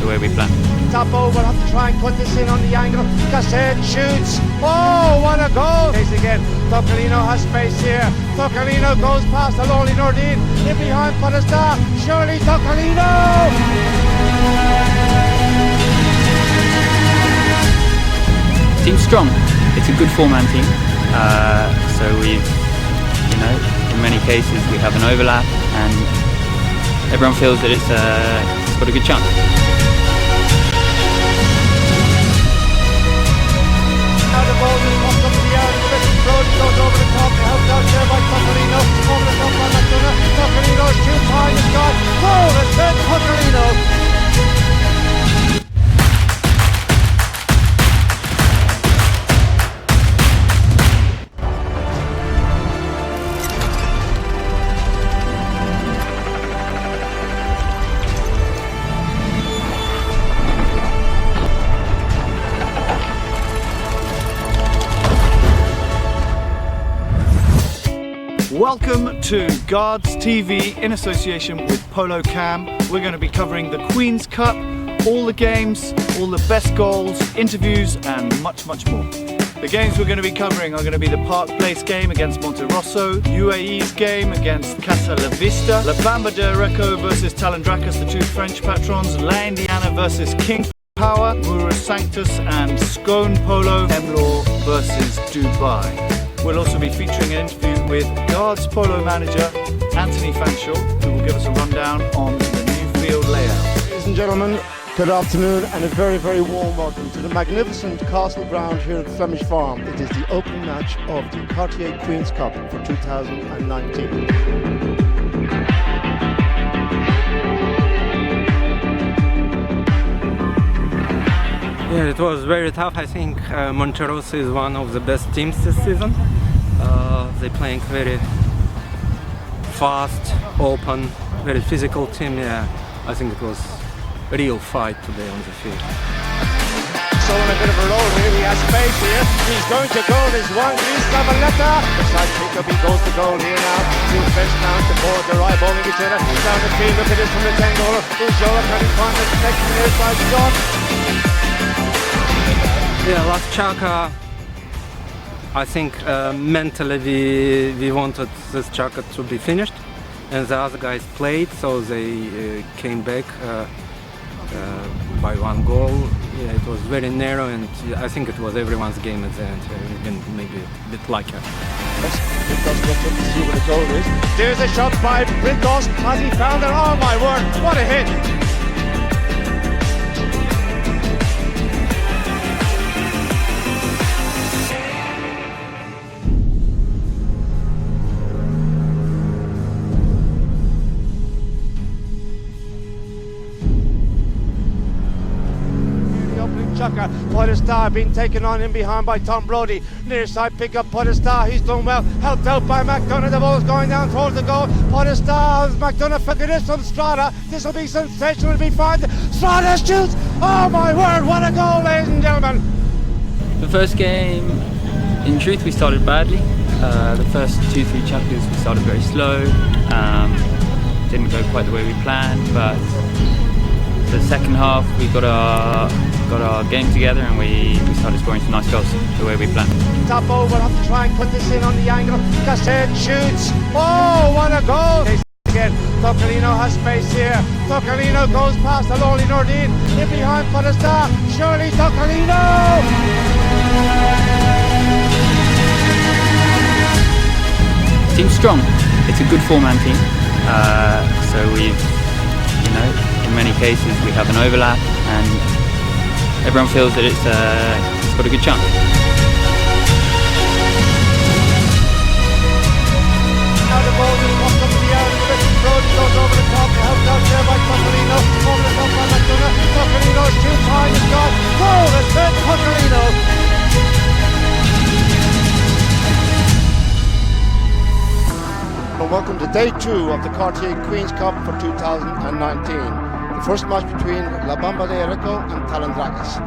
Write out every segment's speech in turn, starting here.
the way we planned. Top over, have to try and put this in on the angle. Cassette shoots. Oh, what a goal! Again, Tocolino has space here. Tocolino goes past the lonely Nordine. In behind Podesta. Surely Tocolino! Team's strong. It's a good four-man team. So we've, in many cases we have an overlap, and everyone feels that it's got a good chance. Now the ball is popped up in the air a little bit. Brody goes over the top. Helped out there by Tocolino. Over the top by McDonough. Tocolino's too time is gone. Goal is set. Tocolino. Welcome to Guards TV in association with Polo Cam. We're going to be covering the Queens Cup, all the games, all the best goals, interviews and much more. The games we're going to be covering are going to be the Park Place game against Monterosso, UAE's game against Casa La Vista, La Bamba de Areco versus Talandrakas, the two French patrons, La Indiana versus King Power, Mura Sanctus and Scone Polo, Emlaw versus Dubai. We'll also be featuring an interview with Guards Polo manager Anthony Fanshaw, who will give us a rundown on the new field layout. Ladies and gentlemen, good afternoon and a very warm welcome to the magnificent castle ground here at Flemish Farm. It is the opening match of the Cartier Queens Cup for 2019. Yeah, it was very tough. I think Monterosso is one of the best teams this season. They're playing very fast, open, very physical team. Yeah, I think it was a real fight today on the field. So on a bit of a roll here, he has space here. He's going to goal. There's one, Luis Cavaletta. The side pickup, he goes to goal here now. Two French down to board, they're eyeballing each other. Down the field, look at this from the 10 goaler. Ujola can he find the next near side shot? Yeah, last Chaka, I think mentally we wanted this Chaka to be finished, and the other guys played, so they came back by one goal. Yeah, it was very narrow, and I think it was everyone's game at the end. Even maybe a bit luckier. Brintos looks up to see where the goal is. There's a shot by Brintos. Has he found it? Oh my word, what a hit! Podesta being taken on in behind by Tom Brody. Near side pick up Podesta, he's done well. Helped out by McDonough, the ball's going down towards the goal. Podesta, McDonough figured this from Strada. This will be sensational, it'll be fine. Strada shoots! Oh my word, what a goal, ladies and gentlemen! The first game, in truth, we started badly. The first 2-3 chapters we started very slow. Didn't go quite the way we planned, but the second half we got our game together and we started scoring some nice goals the way we planned. Top over, have to try and put this in on the angle. Cassette shoots. Oh, what a goal! Again, Tocolino has space here. Tocolino goes past the lonely Nordine. In behind Podesta. Surely Tocolino! Team's strong. It's a good four-man team. So we've, in many cases we have an overlap, and everyone feels that it's got a good chance. Now the ball is popped up in the air a little bit. Brody goes over the top. Helped out there by Tocolino. Over the top by McDonough. Tocolino's too time is gone. Goal is set. Tocolino. And welcome to day 2 of the Cartier Queens Cup for 2019. The first match between La Bamba de Areco and Talandrakas.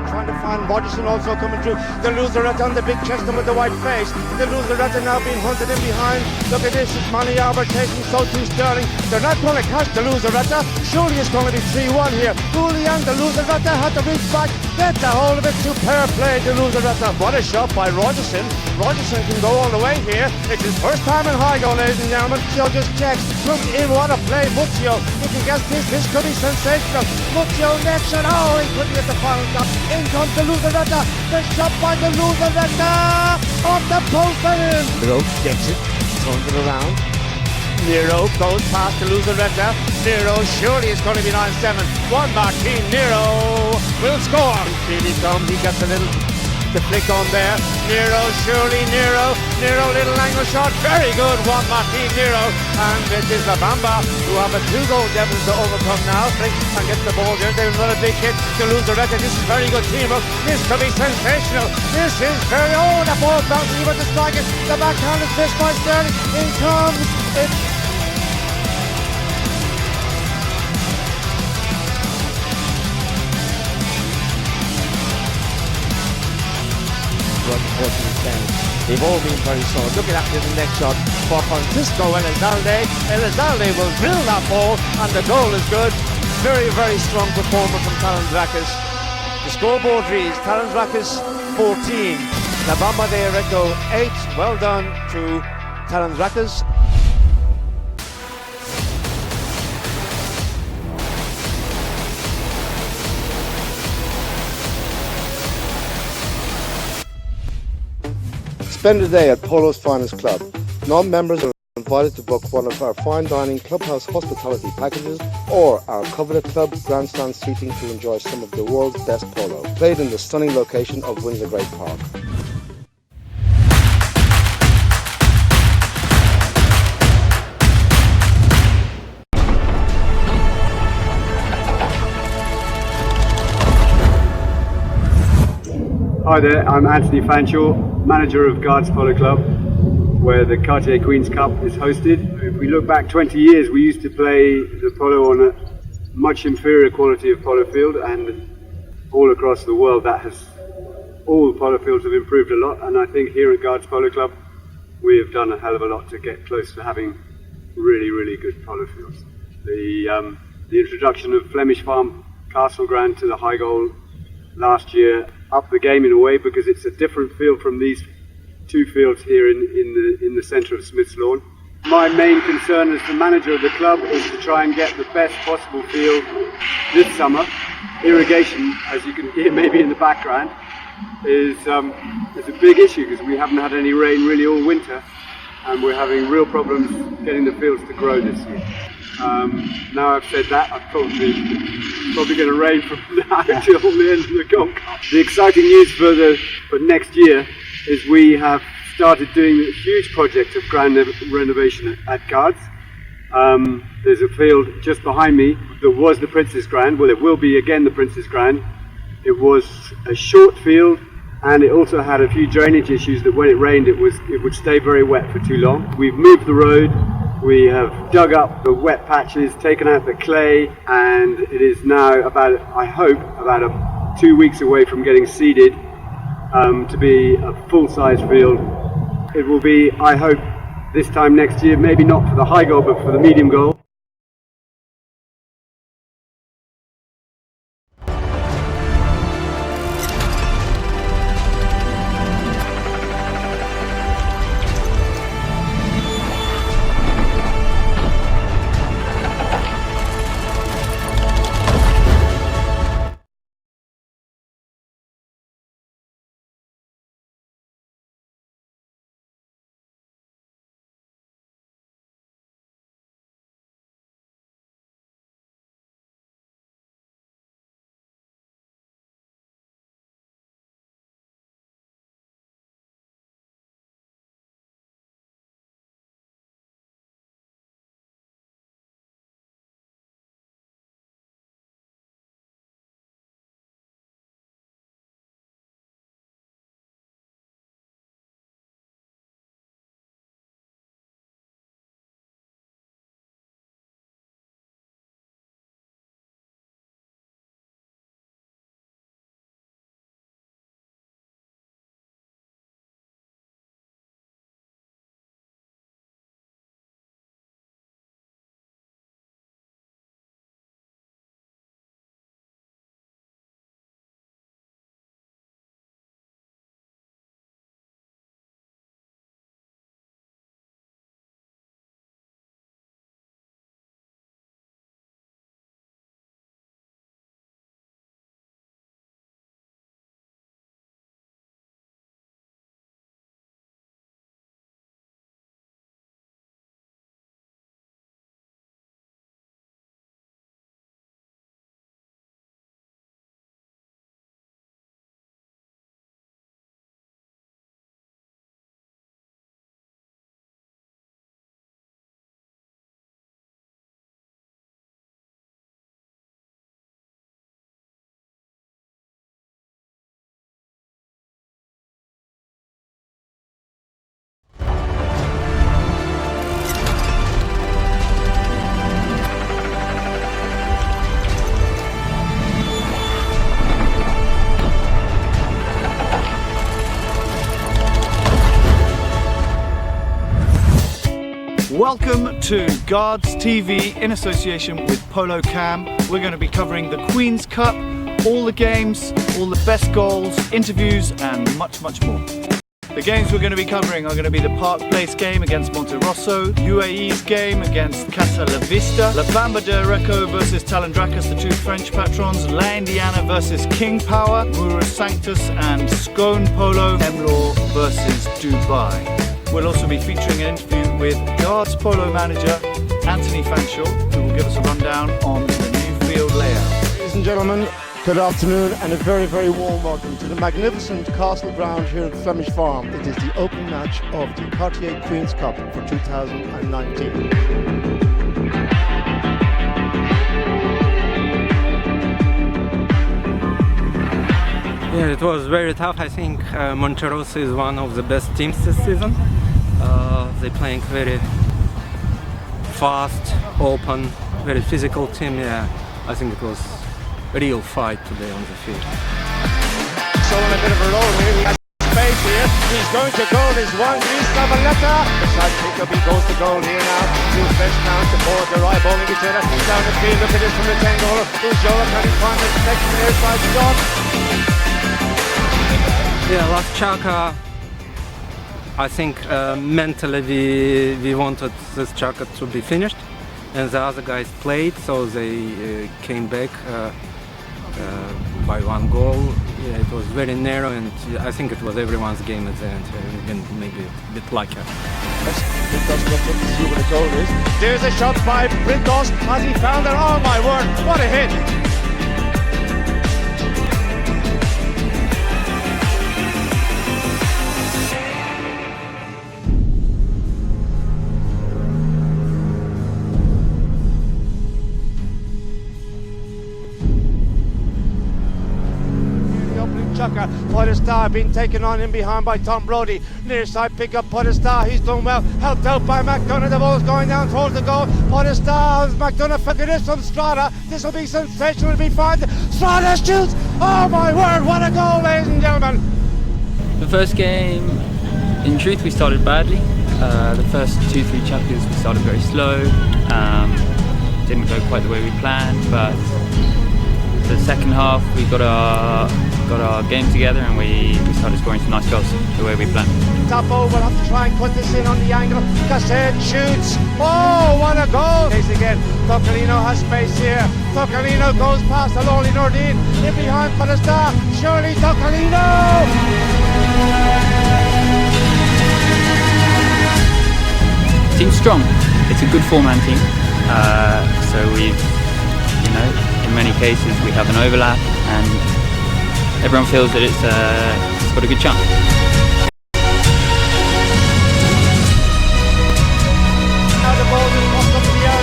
trying to find Rogerson also coming through. The loserette on the big chest with the white face. The loserette now being hunted in behind. Look at this, it's Manny Albert taking so too Sterling. They're not going to catch the loserette. Surely it's going to be 3-1 here. Julian, the loserette had to reach back, get the hold of it to pair play the loserette. What a shot by Rogerson. Rogerson can go all the way here. It's his first time in high goal, ladies and gentlemen. Muccio just checks. Look in, what a play, Muccio. If he gets this could be sensational. Muccio next shot. Oh, he couldn't get the final shot. In comes the Luzaretta. The shot by the Luzaretta. Off the post and in. Nero gets it. Turns it around. Nero goes past the Luzaretta. Nero, surely it's going to be 9-7. Juan Martin Nero will score. Here he comes. He gets a little the flick on there. Nero, surely Nero, little angle shot, very good, Juan Martin Nero, and it is La Bamba who have a 2-goal deficit to overcome now. And gets the ball there. There's another big hit to Luzaretta. This is very good teamwork. This could be sensational. This is very, oh, the ball bouncing about the strike it. The backhand is missed by Sterling. In comes it. They've all been very solid. Looking at the next shot for Francisco Elizalde. Elizalde will drill that ball and the goal is good. Very, very strong performance from Talandrakas. The scoreboard reads Talandrakas 14, La Bamba de Areco 8. Well done to Talandrakas. Spend a day at Polo's Finest Club. Non-members are invited to book one of our fine dining clubhouse hospitality packages or our coveted club grandstand seating to enjoy some of the world's best polo, played in the stunning location of Windsor Great Park. Hi there, I'm Anthony Fanshawe, manager of Guards Polo Club, where the Cartier Queens Cup is hosted. If we look back 20 years, we used to play the polo on a much inferior quality of polo field, and all across the world all the polo fields have improved a lot, and I think here at Guards Polo Club we have done a hell of a lot to get close to having really, really good polo fields. The introduction of Flemish Farm Castle Grand to the high goal last year up the game in a way, because it's a different field from these two fields here in the centre of Smith's Lawn. My main concern as the manager of the club is to try and get the best possible field this summer. Irrigation, as you can hear maybe in the background, is a big issue because we haven't had any rain really all winter, and we're having real problems getting the fields to grow this year. Now I've said that, I'm probably going to rain from now till the end of the Gold Cup. The exciting news for next year is we have started doing a huge project of grand renovation at Guards. There's a field just behind me that was the Princess Grand. Well, it will be again the Princess Grand. It was a short field, and it also had a few drainage issues that when it rained it would stay very wet for too long. We've moved the road. We have dug up the wet patches, taken out the clay, and it is now I hope, about 2 weeks away from getting seeded to be a full-size field. It will be, I hope, this time next year, maybe not for the high goal, but for the medium goal. Welcome to Guards TV in association with Polo Cam. We're going to be covering the Queens Cup, all the games, all the best goals, interviews and much more. The games we're going to be covering are going to be the Park Place game against Monte Rosso, UAE's game against Casa La Vista, La Bamba de Areco versus Talandrakas, the two French patrons, La Indiana versus King Power, Mura Sanctus and Scone Polo, Emlor versus Dubai. We'll also be featuring an interview with Guards Polo manager Anthony Fanshaw, who will give us a rundown on the new field layout. Ladies and gentlemen, good afternoon and a very warm welcome to the magnificent castle ground here at Flemish Farm. It is the opening match of the Cartier Queens Cup for 2019. Yeah, it was very tough. I think Monte Rosso is one of the best teams this season. They're playing very fast, open, very physical team. Yeah, I think it was a real fight today on the field. Showing a bit of a roll here. He has space here. He's going to goal. There's one. He's Savaletta. The shot pick up. He goes to goal here now. Two fresh now to board. They're eyeballing each other. Down the field. Look at this from the 10 goaler. Who's Joe? Can he find the next near side shot? Yeah, last Chaka, I think mentally we wanted this Chaka to be finished, and the other guys played, so they came back by one goal. Yeah, it was very narrow, and I think it was everyone's game at the end. Even maybe a bit luckier. Brinkos looks up to see where the goal is. There's a shot by Brinkos. Has he found it? Oh my word! What a hit! Chucker, Podestar being taken on in behind by Tom Brody. Near side pick up Podestar, he's done well. Helped out by McDonough, the ball's going down towards the goal. Podestar, McDonough, look at this from Strada. This will be sensational, it'll be fine. Strada shoots! Oh my word, what a goal, ladies and gentlemen! The first game, in truth, we started badly. The first 2-3 chapters we started very slow. Didn't go quite the way we planned, but the second half we got our game together and we started scoring some nice goals the way we planned. Topo will have to try and put this in on the angle. Cassette shoots. Oh, what a goal! Pace again. Toccolino has space here. Toccolino goes past the lonely Nordine. In behind for the star. Surely Toccolino! Team's strong. It's a good four-man team. So we've, in many cases we have an overlap and everyone feels that it's got a good chance. Now the ball is lost up in the air.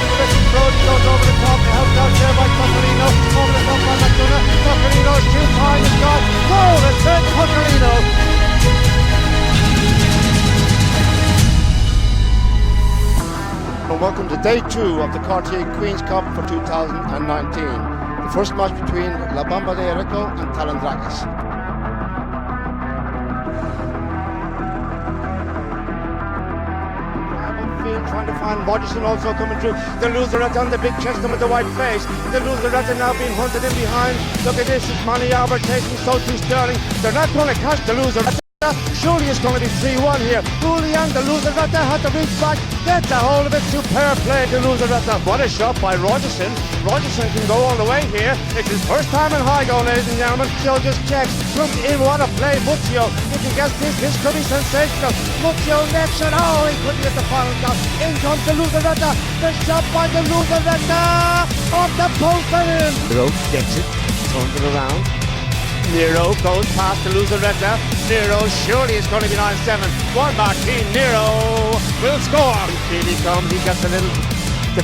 Brody goes over the top. Helped out there by Toccolino. Over the top by McDonough. Toccolino's too high. It's got goal. It's Ted Toccolino. And welcome to day 2 of the Cartier Queens Cup for 2019. The first match between La Bamba de Areco and Talandrakas. Trying to find Rogerson also coming through. The loserette on the big chest with the white face. The loserette now being hunted in behind. Look at this, it's Manny Albert taking so to Sterling. They're not going to catch the loserette. Surely it's going to be 3-1 here. Julian, the loserette had to reach back, get the hold of it. Superb play, the loserette. What a shot by Rogerson. Rogerson can go all the way here. It's his first time in high goal, ladies and gentlemen. Joe just checks. Look in, what a play. Muzio, if he gets this could be sensational. Muzio next shot. Oh, he couldn't get the final shot. In comes the loserette. The shot by the loserette. Off the post and in. Nero gets it. Turns it around. Nero goes past the loserette. Nero, surely it's going to be 9-7. Juan Martin Nero will score. Here he comes. He gets a little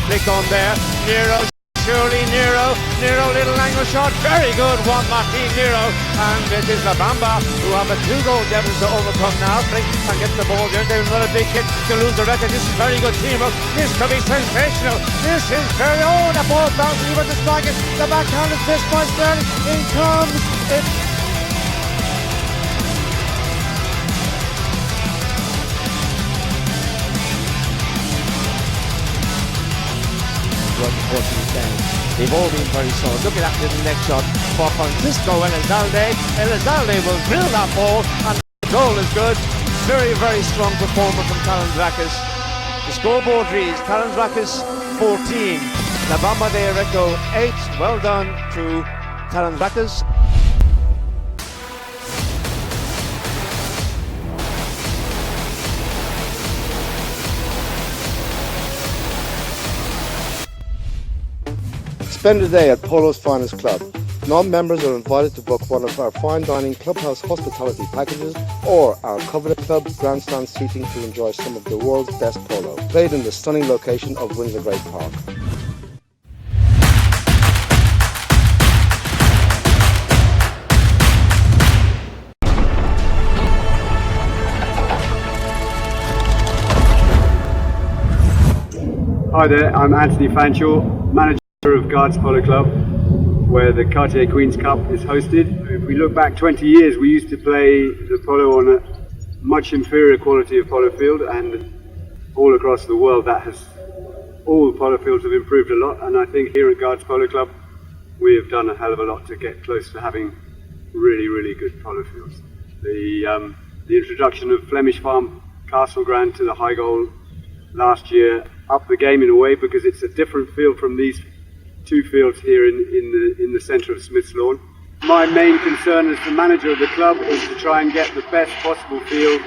flick on there. Nero, surely Nero, little angle shot. Very good, Juan Martin Nero. And it is La Bamba who have a 2-goal deficit to overcome now. Flick and gets the ball there. There's another big hit to loserette. This is very good teamwork. This could be sensational. This is very. Oh, the ball bouncing over the strike. The backhand is fist by Sterling. In comes. They've all been very solid. Look at that little neck shot for Francisco Elizalde. Elizalde will drill that ball, and the goal is good. Very, very strong performer from Talandrakas. The scoreboard reads Talandrakas 14, Nabamba de Areco 8. Well done to Talandrakas. Spend a day at Polo's Finest Club. Non-members are invited to book one of our fine dining clubhouse hospitality packages or our coveted club grandstand seating to enjoy some of the world's best polo, played in the stunning location of Windsor Great Park. Hi there, I'm Anthony Fanshawe, manager of Guards Polo Club, where the Cartier Queens Cup is hosted. If we look back 20 years, we used to play the polo on a much inferior quality of polo field, and all across the world all the polo fields have improved a lot, and I think here at Guards Polo Club we have done a hell of a lot to get close to having really, really good polo fields. The introduction of Flemish Farm Castle Grand to the high goal last year upped the game in a way, because it's a different field from these two fields here in the centre of Smith's Lawn. My main concern as the manager of the club is to try and get the best possible field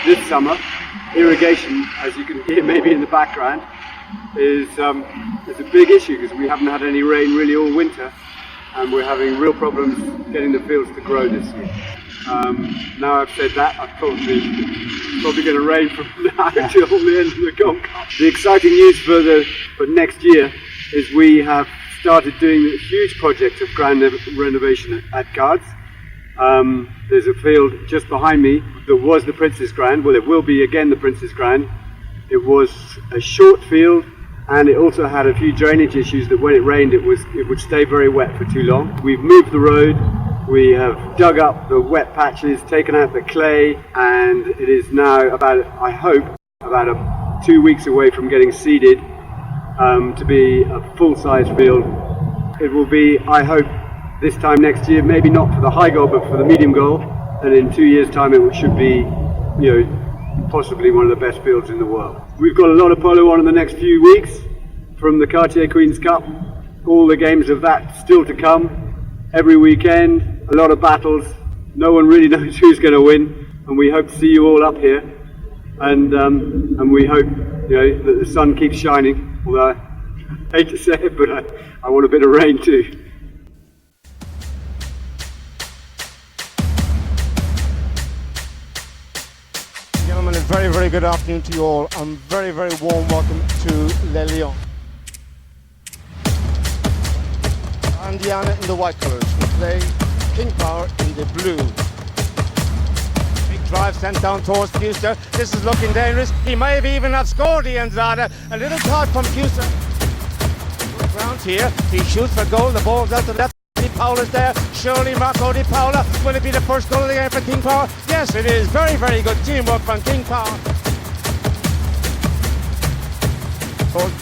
this summer. Irrigation, as you can hear maybe in the background, is a big issue, because we haven't had any rain really all winter, and we're having real problems getting the fields to grow this year. Now I've said that, I'm probably going to rain from now till the end of the Gold Cup. The exciting news for next year is we have started doing a huge project of grand renovation at Guards. There's a field just behind me that was the Prince's Grand. Well, it will be again the Prince's Grand. It was a short field, and it also had a few drainage issues that when it rained it would stay very wet for too long. We've moved the road, we have dug up the wet patches, taken out the clay, and it is now I hope, about 2 weeks away from getting seeded to be a full-size field. It will be, I hope, this time next year, maybe not for the high goal but for the medium goal, and in 2 years' time it should be, possibly one of the best fields in the world. We've got a lot of polo on in the next few weeks from the Cartier Queens Cup. All the games of that still to come. Every weekend, a lot of battles. No one really knows who's going to win, and we hope to see you all up here. And we hope that the sun keeps shining. Although I hate to say it, but I want a bit of rain too. Gentlemen, a very, very good afternoon to you all, and very, very warm welcome to Les Lions. Indiana in the white colours, we play King Power in the blue. Big drive sent down towards Fuster. This is looking dangerous. He may have even scored the Enzada. A little card from Fuster. Ground here. He shoots for goal. The ball's out to the left. Di Paola's there. Surely Marco Di Paola. Will it be the first goal of the game for King Power? Yes, it is. Very, very good teamwork from King Power.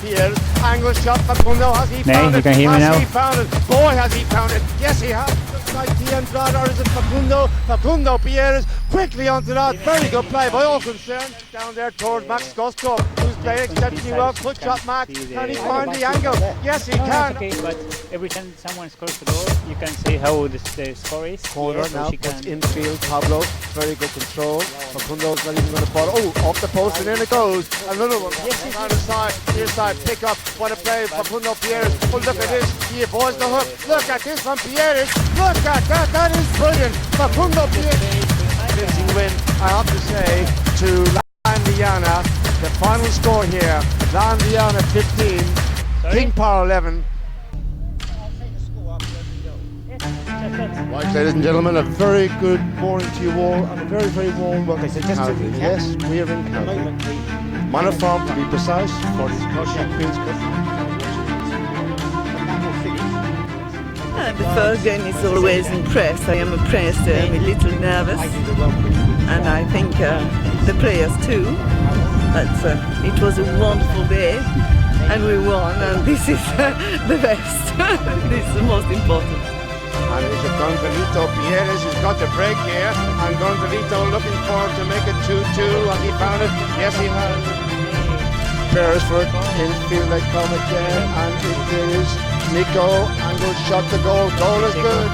Pierre's angle shot. Facundo, has he found it? You can hear me now? Has he found it? Boy, has he found it. Yes, he has. Looks like the Andrade, or is it Facundo? Facundo Pierre's quickly onto that. Very good play by all concerned. Down there towards Max Gosko, who's playing exceptionally well. Good shot, Max. Can he find the angle? Yes, he can. Okay, but every time someone scores the goal, you can see how the score is. Corner now, puts infield, Pablo. Very good control. Facundo's not even going to follow. Oh, off the post, and in it goes. Another one. On the side, near side, pick up. What a play. Facundo Pierres. Oh, look at this. He avoids the hook. Look at this from Pierres. Look at that. That is brilliant. Facundo Pierres. Convincing win, I have to say, to Indiana. The final score here, Indiana 15, King Power 11. Right, ladies and gentlemen, a very good morning to you all, and a very, very warm welcome to Calgary. Yes, we are in Calgary. Manor Farm, to be precise, for this Cartier Queens Cup. The first game is always impressed. I am impressed. I'm a little nervous, and I think the players too. But it was a wonderful day, and we won, and this is the best. This is the most important. And it's Gonzalito Pierres who's got the break here, and Gonzalito looking forward to make it 2-2. Has he found it? Yes, he has. Beresford infield they come again, and it is Nico Angle shot the goal. Goal is good.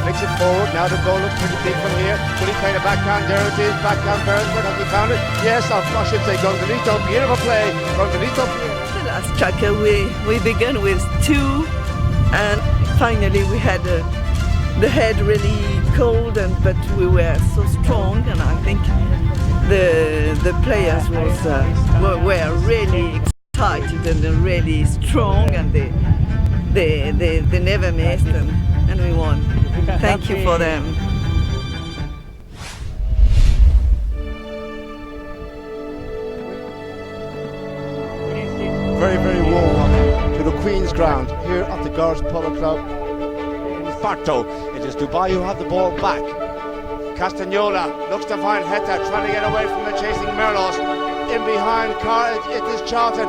Flicks it forward. Now the goal looks pretty big from here. Will he play the backhand? There it is. Backhand Beresford. Has he found it? Yes, I should say Gonzalito. Beautiful play. Gonzalito. The last tracker we began with 2, and finally we had the head really cold, but we were so strong, and I think the players were really excited and really strong, and they never missed, and we won. Thank you for them. Very, very warm welcome to the Queen's Ground here at the Guards Polo Club in Barto. It is Dubai who have the ball back. Castagnola looks to find Heta, trying to get away from the chasing Merlos. In behind Car, it is Charlton.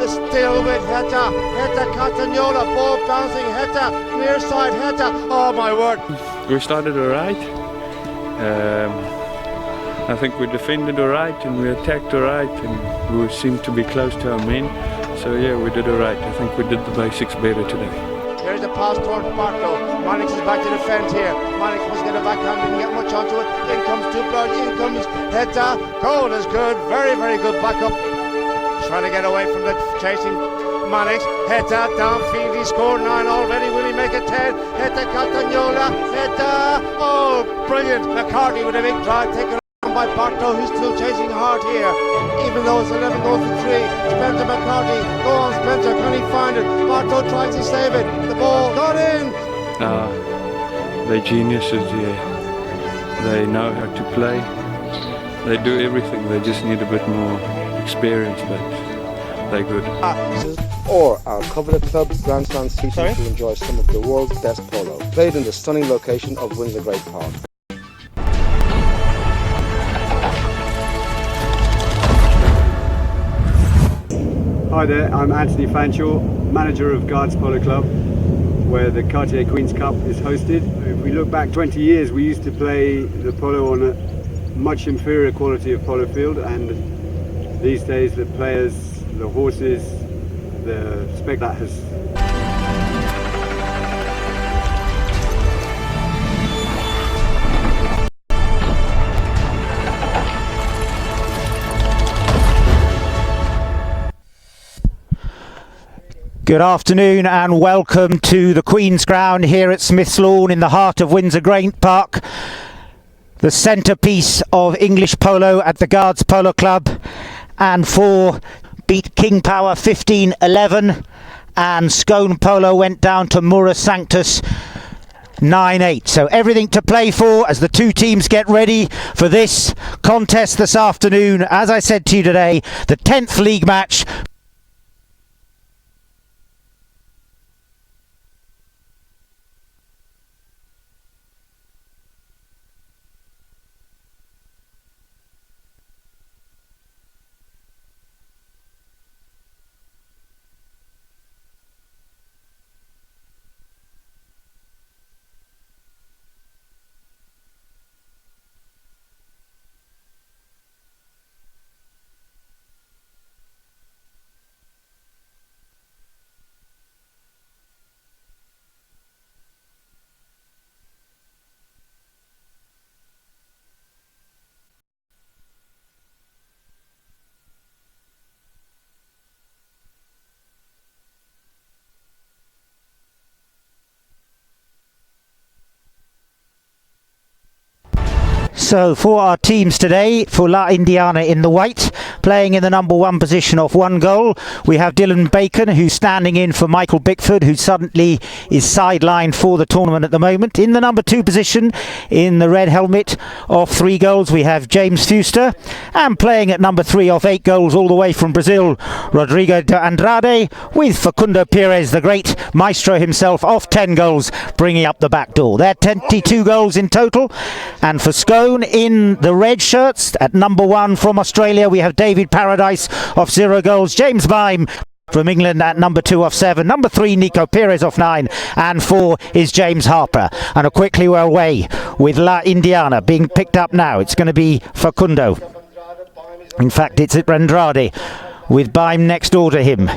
Still with Heta. Heta Castagnola, ball bouncing. Heta, near side Heta. Oh my word. We started alright. I think we defended alright and we attacked alright, and we seemed to be close to our men. So yeah, we did alright. I think we did the basics better today. Here's the pass towards Barto. Mannix is back to defend here. Mannix must get a backhand, didn't get much onto it. In comes Duplo, in comes Heta. Goal is good. Very, very good backup. Trying to get away from the chasing Mannix. Heta downfield. He scored 9 already. Will he make it 10? Heta Castagnola. Heta. Oh, brilliant. McCarthy with a big drive taken by Barto, who's still chasing hard here, even though it's 11 goals to 3. Spencer McCarthy, go on Spencer, can he find it? Barto tries to save it, the ball got in. They're geniuses, yeah. They know how to play. They do everything, they just need a bit more experience, but they're good. Or our coveted club's grandstand seating to enjoy some of the world's best polo, played in the stunning location of Windsor Great Park. Hi there, I'm Anthony Fanshawe, manager of Guards Polo Club, where the Cartier Queens Cup is hosted. If we look back 20 years, we used to play the polo on a much inferior quality of polo field, and these days the players, the horses, the spec that has Good afternoon and welcome to the Queen's Ground here at Smith's Lawn in the heart of Windsor Great Park. The centrepiece of English polo at the Guards Polo Club, and 4 beat King Power 15-11, and Scone Polo went down to Mura Sanctus 9-8. So everything to play for as the two teams get ready for this contest this afternoon. As I said to you today, the 10th league match. So for our teams today, for La Indiana in the white, playing in the number 1 position off 1 goal, we have Dylan Bacon, who's standing in for Michael Bickford, who suddenly is sidelined for the tournament at the moment. In the number 2 position, in the red helmet, off 3 goals, we have James Fuster, and playing at number 3 off 8 goals all the way from Brazil, Rodrigo de Andrade, with Facundo Pires, the great maestro himself, off 10 goals, bringing up the back door. They're 22 goals in total. And for Scone, in the red shirts, at number 1 from Australia, we have David Paradise off 0 goals, James Bime from England at number 2 off 7. Number 3, Nico Perez off 9. And 4 is James Harper. And a quickly well way with La Indiana being picked up now. It's going to be Facundo. In fact, it's Andrade with Baim next door to him.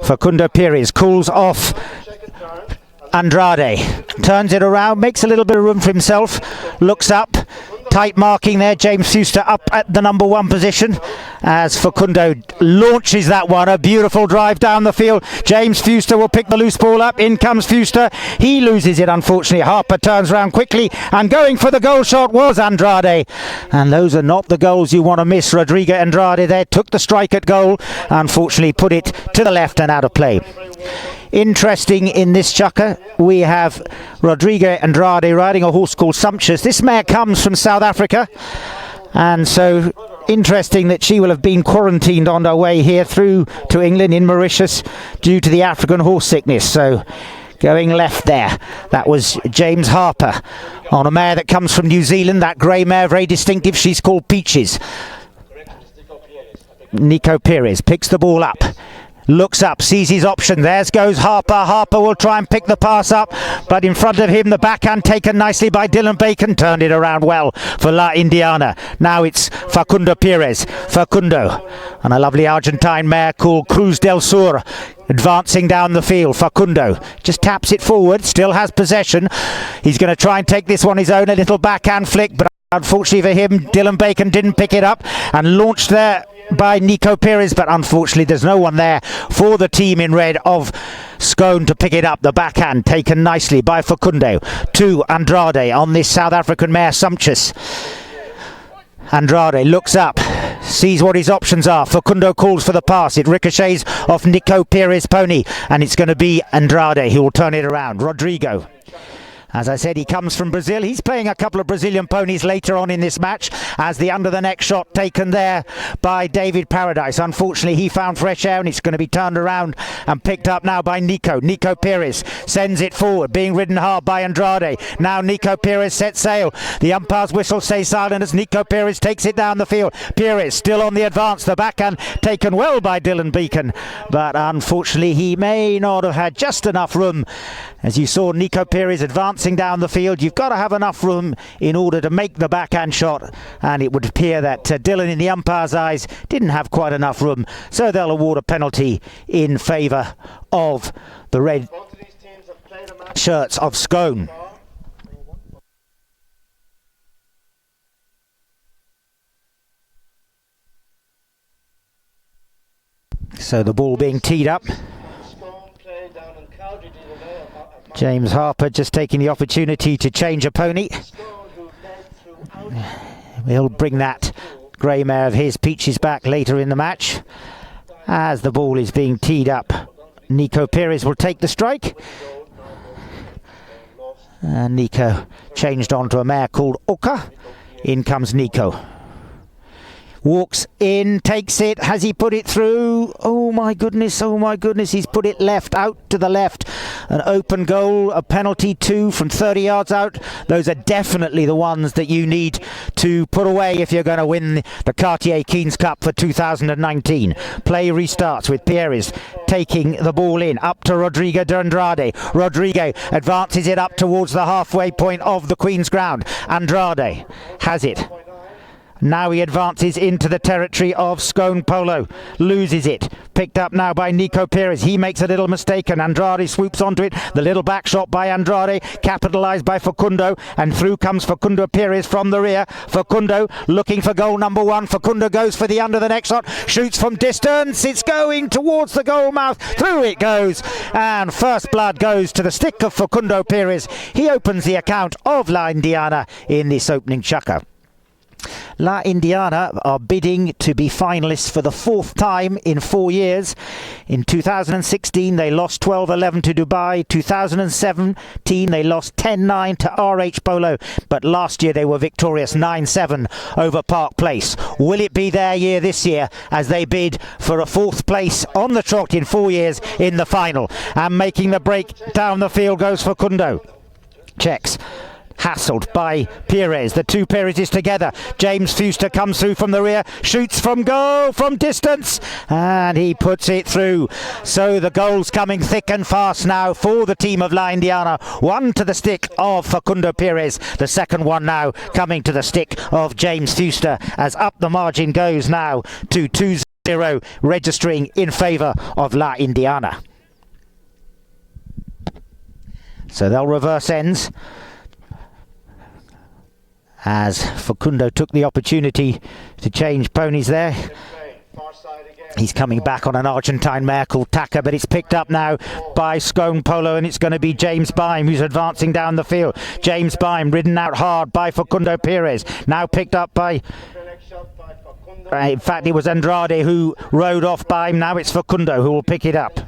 Facundo Perez cools off Andrade, turns it around, makes a little bit of room for himself, looks up, tight marking there, James Fuster up at the number 1 position as Facundo launches that one, a beautiful drive down the field. James Fuster will pick the loose ball up, in comes Fuster, he loses it unfortunately. Harper turns around quickly and going for the goal shot was Andrade, and those are not the goals you want to miss. Rodrigo Andrade there took the strike at goal, unfortunately put it to the left and out of play. Interesting in this chukker, we have Rodrigo Andrade riding a horse called Sumptuous. This mare comes from South Africa, and so interesting that she will have been quarantined on her way here through to England in Mauritius due to the African horse sickness. So going left there, that was James Harper on a mare that comes from New Zealand, that grey mare, very distinctive, she's called Peaches. Nico Perez picks the ball up, looks up, sees his option, there goes Harper. Harper will try and pick the pass up, but in front of him the backhand taken nicely by Dylan Bacon, turned it around well for La Indiana. Now it's Facundo Perez. Facundo and a lovely Argentine mare called Cruz del Sur advancing down the field. Facundo just taps it forward, still has possession. He's going to try and take this one his own, a little backhand flick, but unfortunately for him Dylan Bacon didn't pick it up and launched there by Nico Perez, but unfortunately there's no one there for the team in red of Scone to pick it up. The backhand taken nicely by Facundo to Andrade on this South African mare Sumptuous. Andrade looks up, sees what his options are. Facundo calls for the pass, it ricochets off Nico Perez's pony, and it's going to be Andrade who will turn it around. Rodrigo, as I said, he comes from Brazil. He's playing a couple of Brazilian ponies later on in this match as the under-the-neck shot taken there by David Paradise. Unfortunately, he found fresh air and it's going to be turned around and picked up now by Nico. Nico Perez sends it forward, being ridden hard by Andrade. Now Nico Perez sets sail. The umpire's whistle stays silent as Nico Perez takes it down the field. Perez still on the advance. The backhand taken well by Dylan Beacon, but unfortunately he may not have had just enough room. As you saw Nico Perez advancing down the field, you've got to have enough room in order to make the backhand shot, and it would appear that Dylan, in the umpire's eyes, didn't have quite enough room, so they'll award a penalty in favour of the red shirts of Scone. So the ball being teed up. James Harper just taking the opportunity to change a pony. He'll bring that grey mare of his, Peaches, back later in the match. As the ball is being teed up, Nico Perez will take the strike. And Nico changed onto a mare called Oka. In comes Nico. Walks in, takes it, has he put it through? Oh my goodness, he's put it left, out to the left. An open goal, a penalty 2 from 30 yards out. Those are definitely the ones that you need to put away if you're going to win the Cartier Queens Cup for 2019. Play restarts with Perez taking the ball in, up to Rodrigo de Andrade. Rodrigo advances it up towards the halfway point of the Queen's ground. Andrade has it. Now he advances into the territory of Scone Polo, loses it, picked up now by Nico Perez. He makes a little mistake and Andrade swoops onto it. The little back shot by Andrade, capitalised by Facundo, and through comes Facundo Perez from the rear. Facundo looking for goal number 1. Facundo goes for the under the neck shot, shoots from distance, it's going towards the goal mouth, through it goes, and first blood goes to the stick of Facundo Perez. He opens the account of La Indiana in this opening chukker. La Indiana are bidding to be finalists for the 4th time in 4 years. In 2016 they lost 12-11 to Dubai. 2017 they lost 10-9 to RH Polo, but last year they were victorious 9-7 over Park Place. Will it be their year this year as they bid for a 4th place on the trot in 4 years in the final? And making the break down the field goes Facundo. Checks. hassled by Perez. The two Perezes together. James Fuster comes through from the rear, shoots from goal from distance, and he puts it through. So the goal's coming thick and fast now for the team of La Indiana. One to the stick of Facundo Perez. The second one now coming to the stick of James Fuster, as up the margin goes now to 2-0, registering in favour of La Indiana. So they'll reverse ends, as Facundo took the opportunity to change ponies there. He's coming back on an Argentine mare called Taka, but it's picked up now by Scone Polo, and it's going to be James Bime who's advancing down the field. James Bime ridden out hard by Facundo Perez, now picked up by... in fact, it was Andrade who rode off Bime. Now it's Facundo who will pick it up.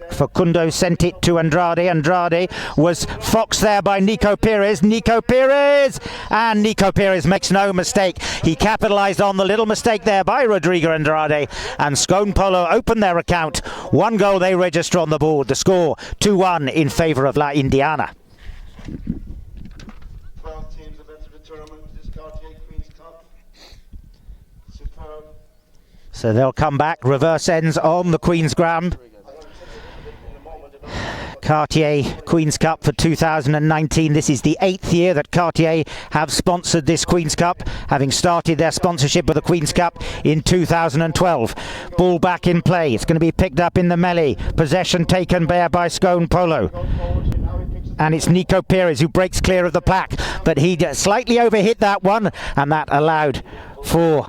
Facundo sent it to Andrade. Andrade was foxed there by Nico Perez. Nico Perez! And Nico Perez makes no mistake. He capitalised on the little mistake there by Rodrigo Andrade. And Scone Polo opened their account. One goal they register on the board. The score 2-1 in favour of La Indiana. 12 teams have entered the tournament. This Cartier Queens Cup. Superb. So they'll come back. Reverse ends on the Queen's ground. Cartier Queens Cup for 2019. This is the 8th year that Cartier have sponsored this Queens Cup, having started their sponsorship of the Queens Cup in 2012. Ball back in play. It's going to be picked up in the melee. Possession taken there by Scone Polo. And it's Nico Perez who breaks clear of the pack, but he slightly overhit that one, and that allowed for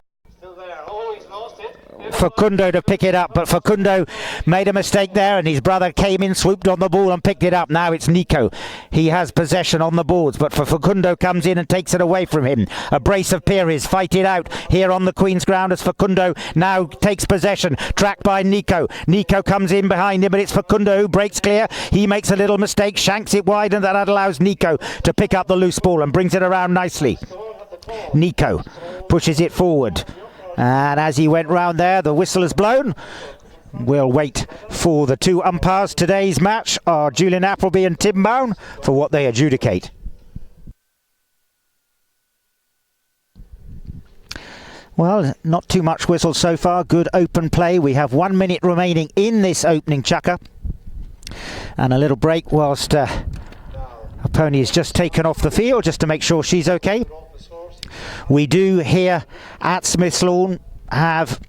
Facundo to pick it up, but Facundo made a mistake there, and his brother came in, swooped on the ball and picked it up. Now it's Nico. He has possession on the boards, but Facundo comes in and takes it away from him. A brace of Perez fight it out here on the Queen's ground as Facundo now takes possession, tracked by Nico. Nico comes in behind him, but it's Facundo who breaks clear. He makes a little mistake, shanks it wide, and that allows Nico to pick up the loose ball and brings it around nicely. Nico pushes it forward. And as he went round there, the whistle is blown. We'll wait for the two umpires. Today's match are Julian Appleby and Tim Bown for what they adjudicate. Well, not too much whistle so far. Good open play. We have 1 minute remaining in this opening chukker. And a little break whilst a pony is just taken off the field, just to make sure she's okay. We do here at Smith's Lawn have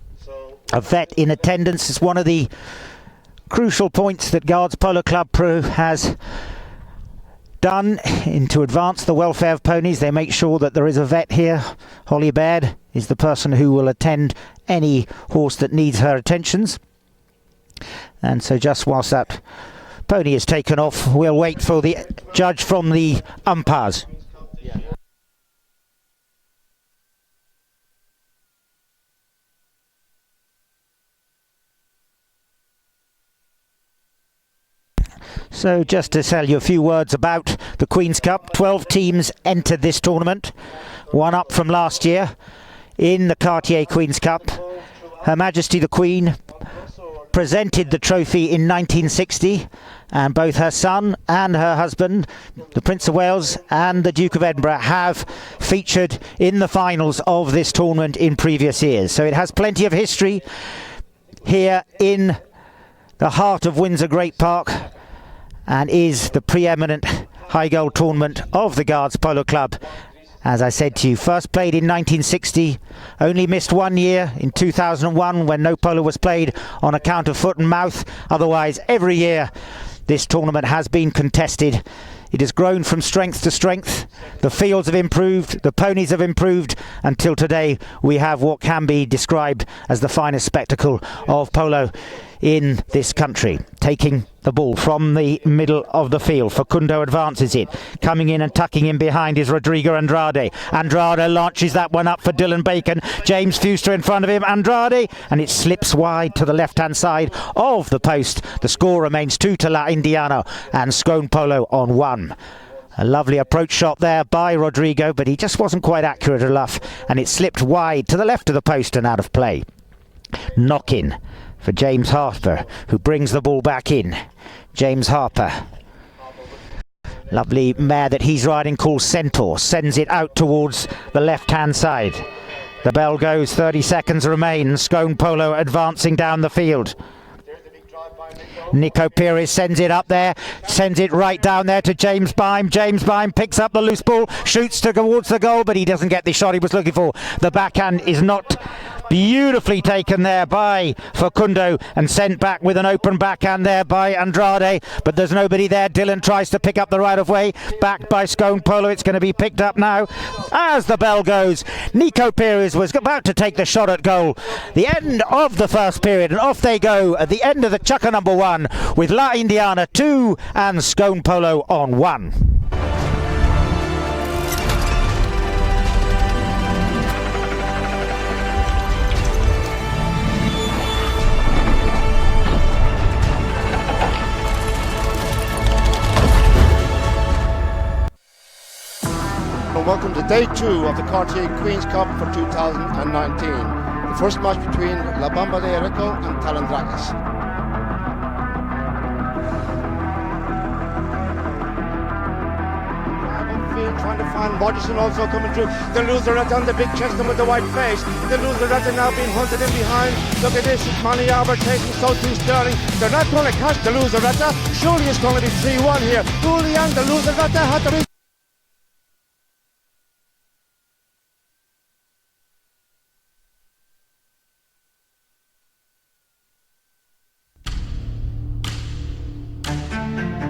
a vet in attendance. It's one of the crucial points that Guards Polo Club Pro has done to advance the welfare of ponies. They make sure that there is a vet here. Holly Baird is the person who will attend any horse that needs her attentions. And so just whilst that pony is taken off, we'll wait for the judge from the umpires. So just to tell you a few words about the Queen's Cup. 12 teams entered this tournament, one up from last year in the Cartier Queens Cup. Her Majesty the Queen presented the trophy in 1960, and both her son and her husband, the Prince of Wales and the Duke of Edinburgh, have featured in the finals of this tournament in previous years. So it has plenty of history here in the heart of Windsor Great Park, and is the preeminent high goal tournament of the Guards Polo Club. As I said to you, first played in 1960, only missed 1 year in 2001 when no polo was played on account of foot and mouth. Otherwise, every year this tournament has been contested. It has grown from strength to strength. The fields have improved, the ponies have improved, until today we have what can be described as the finest spectacle of polo in this country. Taking the ball from the middle of the field, Facundo advances it. Coming in and tucking in behind is Rodrigo Andrade. Andrade launches that one up for Dylan Bacon. James Fuster in front of him. Andrade, and it slips wide to the left-hand side of the post. The score remains 2 to La Indiana and Scone Polo on 1. A lovely approach shot there by Rodrigo, but he just wasn't quite accurate enough, and it slipped wide to the left of the post and out of play. Knock in for James Harper, who brings the ball back in. James Harper Lovely mare that he's riding called Centaur. Sends it out towards the left-hand side. The bell goes, 30 seconds remain. Scone Polo advancing down the field. Nico Pires sends it up there, sends it right down there to James Byme. James Byme picks up the loose ball, shoots towards the goal, but he doesn't get the shot he was looking for. The backhand is not beautifully taken there by Facundo and sent back with an open backhand there by Andrade, but there's nobody there. Dylan tries to pick up the right of way, backed by Scone Polo. It's going to be picked up now as the bell goes. Nico Pires was about to take the shot at goal. The end of the first period, and off they go at the end of the Chukka number 1 with La Indiana 2 and Scone Polo on 1. Welcome to day 2 of the Cartier Queens Cup for 2019. The first match between La Bamba de Areco and Talandragas. Trying to find Rogerson also coming through. The loserette on the big chest and with the white face. The loserette now being hunted in behind. Look at this, it's Manny Albert taking so too Sterling. They're not going to catch the loserette. Surely it's going to be 3-1 here. Julian, the loserette had to be.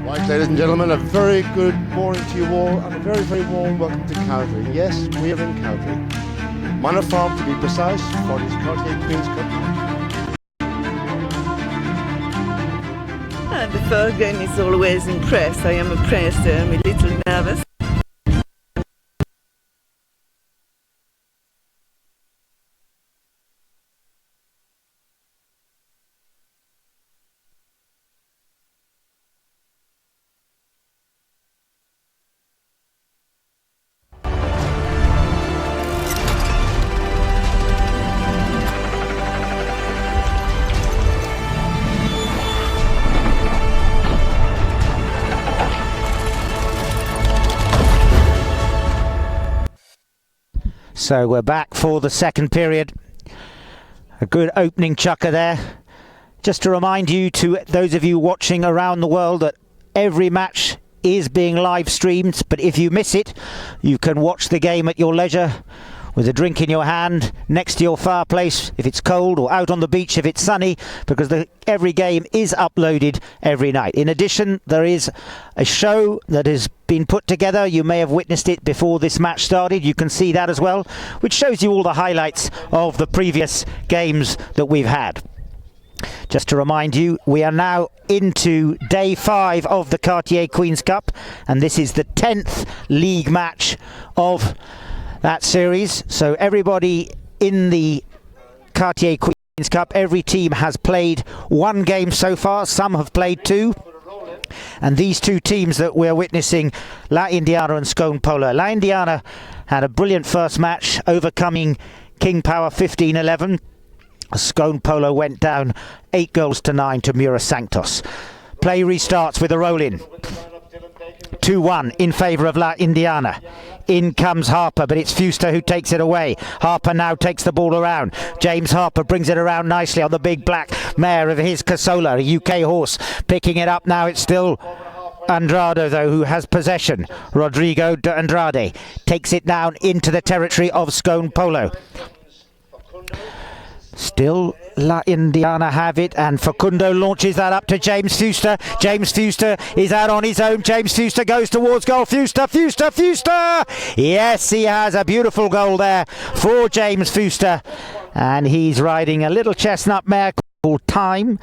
Right, ladies and gentlemen, a very good morning to you all and a very, very warm welcome to Calgary. Yes, we are in Calgary. Manor Farm to be precise for this Cartier Queens Cup. And the first game is always impressed. I am impressed, I'm a little nervous. So we're back for the second period. A good opening chukker there. Just to remind you, to those of you watching around the world, that every match is being live streamed, but if you miss it, you can watch the game at your leisure with a drink in your hand next to your fireplace if it's cold, or out on the beach if it's sunny, because every game is uploaded every night. In addition, there is a show that has been put together. You may have witnessed it before this match started. You can see that as well, which shows you all the highlights of the previous games that we've had. Just to remind you, we are now into day 5 of the Cartier Queens Cup, and this is the 10th league match of that series. So everybody in the Cartier Queens Cup, every team has played 1 game so far. Some have played 2. And these 2 teams that we're witnessing, La Indiana and Scone Polo. La Indiana had a brilliant first match, overcoming King Power 15-11. Scone Polo went down 8-9 to Mura Sanctos. Play restarts with a roll-in. 2-1 in favour of La Indiana. In comes Harper, but it's Fuster who takes it away. Harper now takes the ball around. James Harper brings it around nicely on the big black mare of his Casola, a UK horse. Picking it up now, it's still Andrade, though, who has possession. Rodrigo de Andrade takes it down into the territory of Scone Polo. Still La Indiana have it, and Facundo launches that up to James Fuster. James Fuster is out on his own. James Fuster goes towards goal. Fuster! Yes, he has a beautiful goal there for James Fuster. And he's riding a little chestnut mare called Time.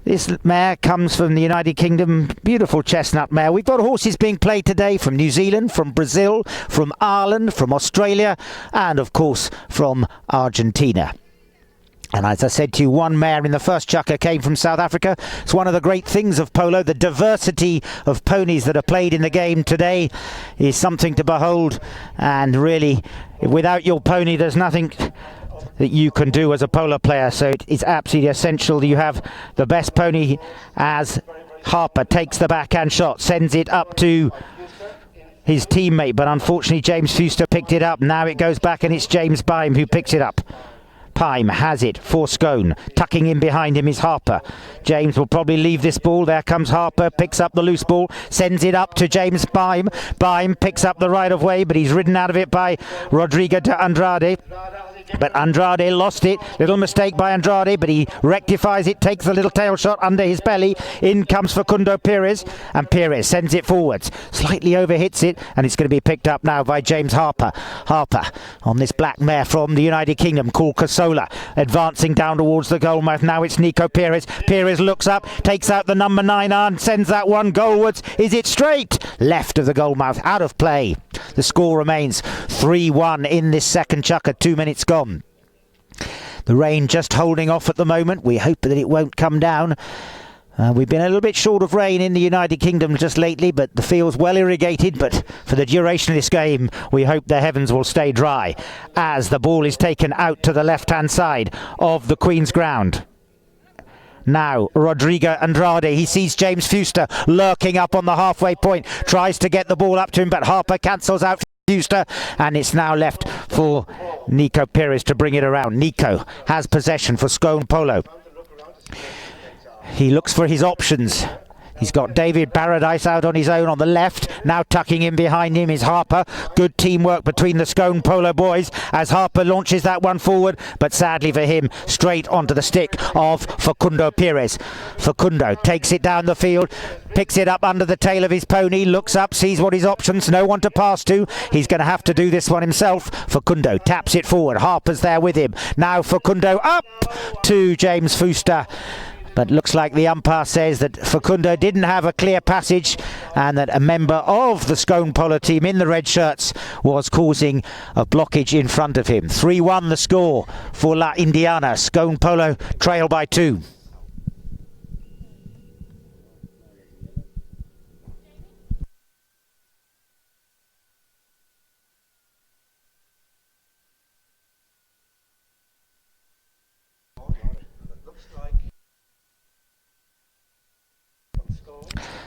This mare comes from the United Kingdom. Beautiful chestnut mare. We've got horses being played today from New Zealand, from Brazil, from Ireland, from Australia, and of course from Argentina. And as I said to you, 1 mare in the first chukker came from South Africa. It's one of the great things of polo. The diversity of ponies that are played in the game today is something to behold. And really, without your pony, there's nothing that you can do as a polo player. So it is absolutely essential that you have the best pony as Harper takes the backhand shot, sends it up to his teammate, but unfortunately James Fuster picked it up. Now it goes back and it's James Byam who picks it up. Pyme has it for Scone. Tucking in behind him is Harper. James will probably leave this ball. There comes Harper, picks up the loose ball, sends it up to James Byam. Byam picks up the right of way, but he's ridden out of it by Rodrigo de Andrade. But Andrade lost it. Little mistake by Andrade, but he rectifies it, takes a little tail shot under his belly. In comes Facundo Perez, and Perez sends it forwards. Slightly overhits it, and it's going to be picked up now by James Harper. Harper on this black mare from the United Kingdom called Casola, advancing down towards the goal mouth. Now it's Nico Perez. Perez looks up, takes out the number 9 and sends that one goalwards. Is it straight? Left of the goal mouth, out of play. The score remains 3-1 in this second chukker, 2 minutes gone. The rain just holding off at the moment. We hope that it won't come down. We've been a little bit short of rain in the United Kingdom just lately, but the field's well irrigated. But for the duration of this game, we hope the heavens will stay dry as the ball is taken out to the left-hand side of the Queen's ground. Now Rodrigo Andrade, he sees James Fuster lurking up on the halfway point, tries to get the ball up to him, but Harper cancels out Fuster, and it's now left for Nico Perez to bring it around. Nico has possession for Scone Polo. He looks for his options. He's got David Paradise out on his own on the left. Now tucking in behind him is Harper. Good teamwork between the Scone Polo boys as Harper launches that one forward, but sadly for him, straight onto the stick of Facundo Perez. Facundo takes it down the field, picks it up under the tail of his pony, looks up, sees what his options, no one to pass to. He's going to have to do this one himself. Facundo taps it forward. Harper's there with him. Now Facundo up to James Fuster. But looks like the umpire says that Facundo didn't have a clear passage and that a member of the Scone Polo team in the red shirts was causing a blockage in front of him. 3-1 the score for La Indiana. Scone Polo trail by 2.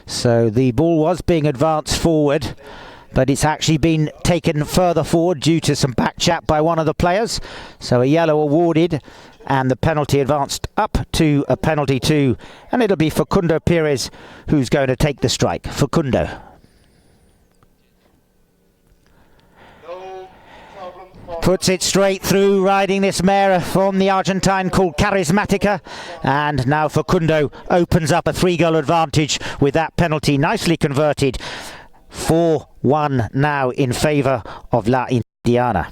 So the ball was being advanced forward, but it's actually been taken further forward due to some back chat by one of the players. So a yellow awarded, and the penalty advanced up to a penalty 2, and it'll be Facundo Perez who's going to take the strike. Facundo. Puts it straight through, riding this mare from the Argentine called Charismatica. And now Facundo opens up a 3-goal advantage with that penalty nicely converted. 4-1 now in favour of La Indiana.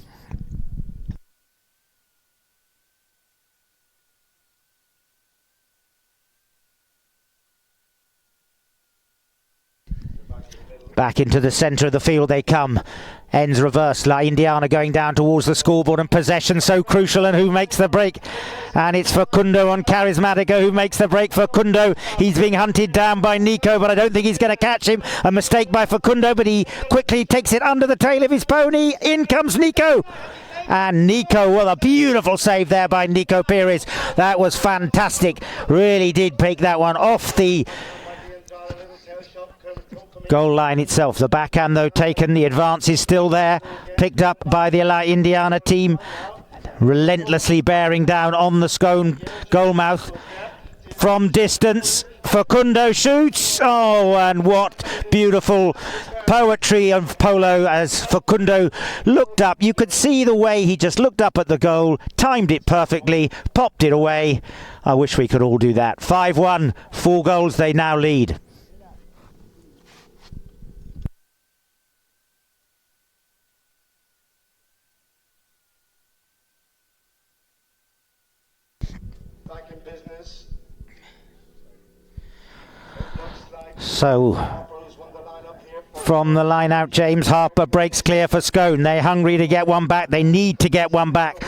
Back into the centre of the field they come. Ends reverse. La Indiana going down towards the scoreboard, and possession so crucial, and who makes the break? And it's Facundo on Charismatica who makes the break. Facundo, he's being hunted down by Nico, but I don't think he's going to catch him. A mistake by Facundo, but he quickly takes it under the tail of his pony. In comes Nico. And Nico, well, a beautiful save there by Nico Perez. That was fantastic. Really did pick that one off the goal line itself. The backhand though taken, the advance is still there, picked up by the La Indiana team, relentlessly bearing down on the Scone goalmouth from distance. Facundo shoots. Oh, and what beautiful poetry of polo as Facundo looked up. You could see the way he just looked up at the goal, timed it perfectly, popped it away. I wish we could all do that. 5-1, 4 goals they now lead. So, from the line out, James Harper breaks clear for Scone. They're hungry to get one back. They need to get one back.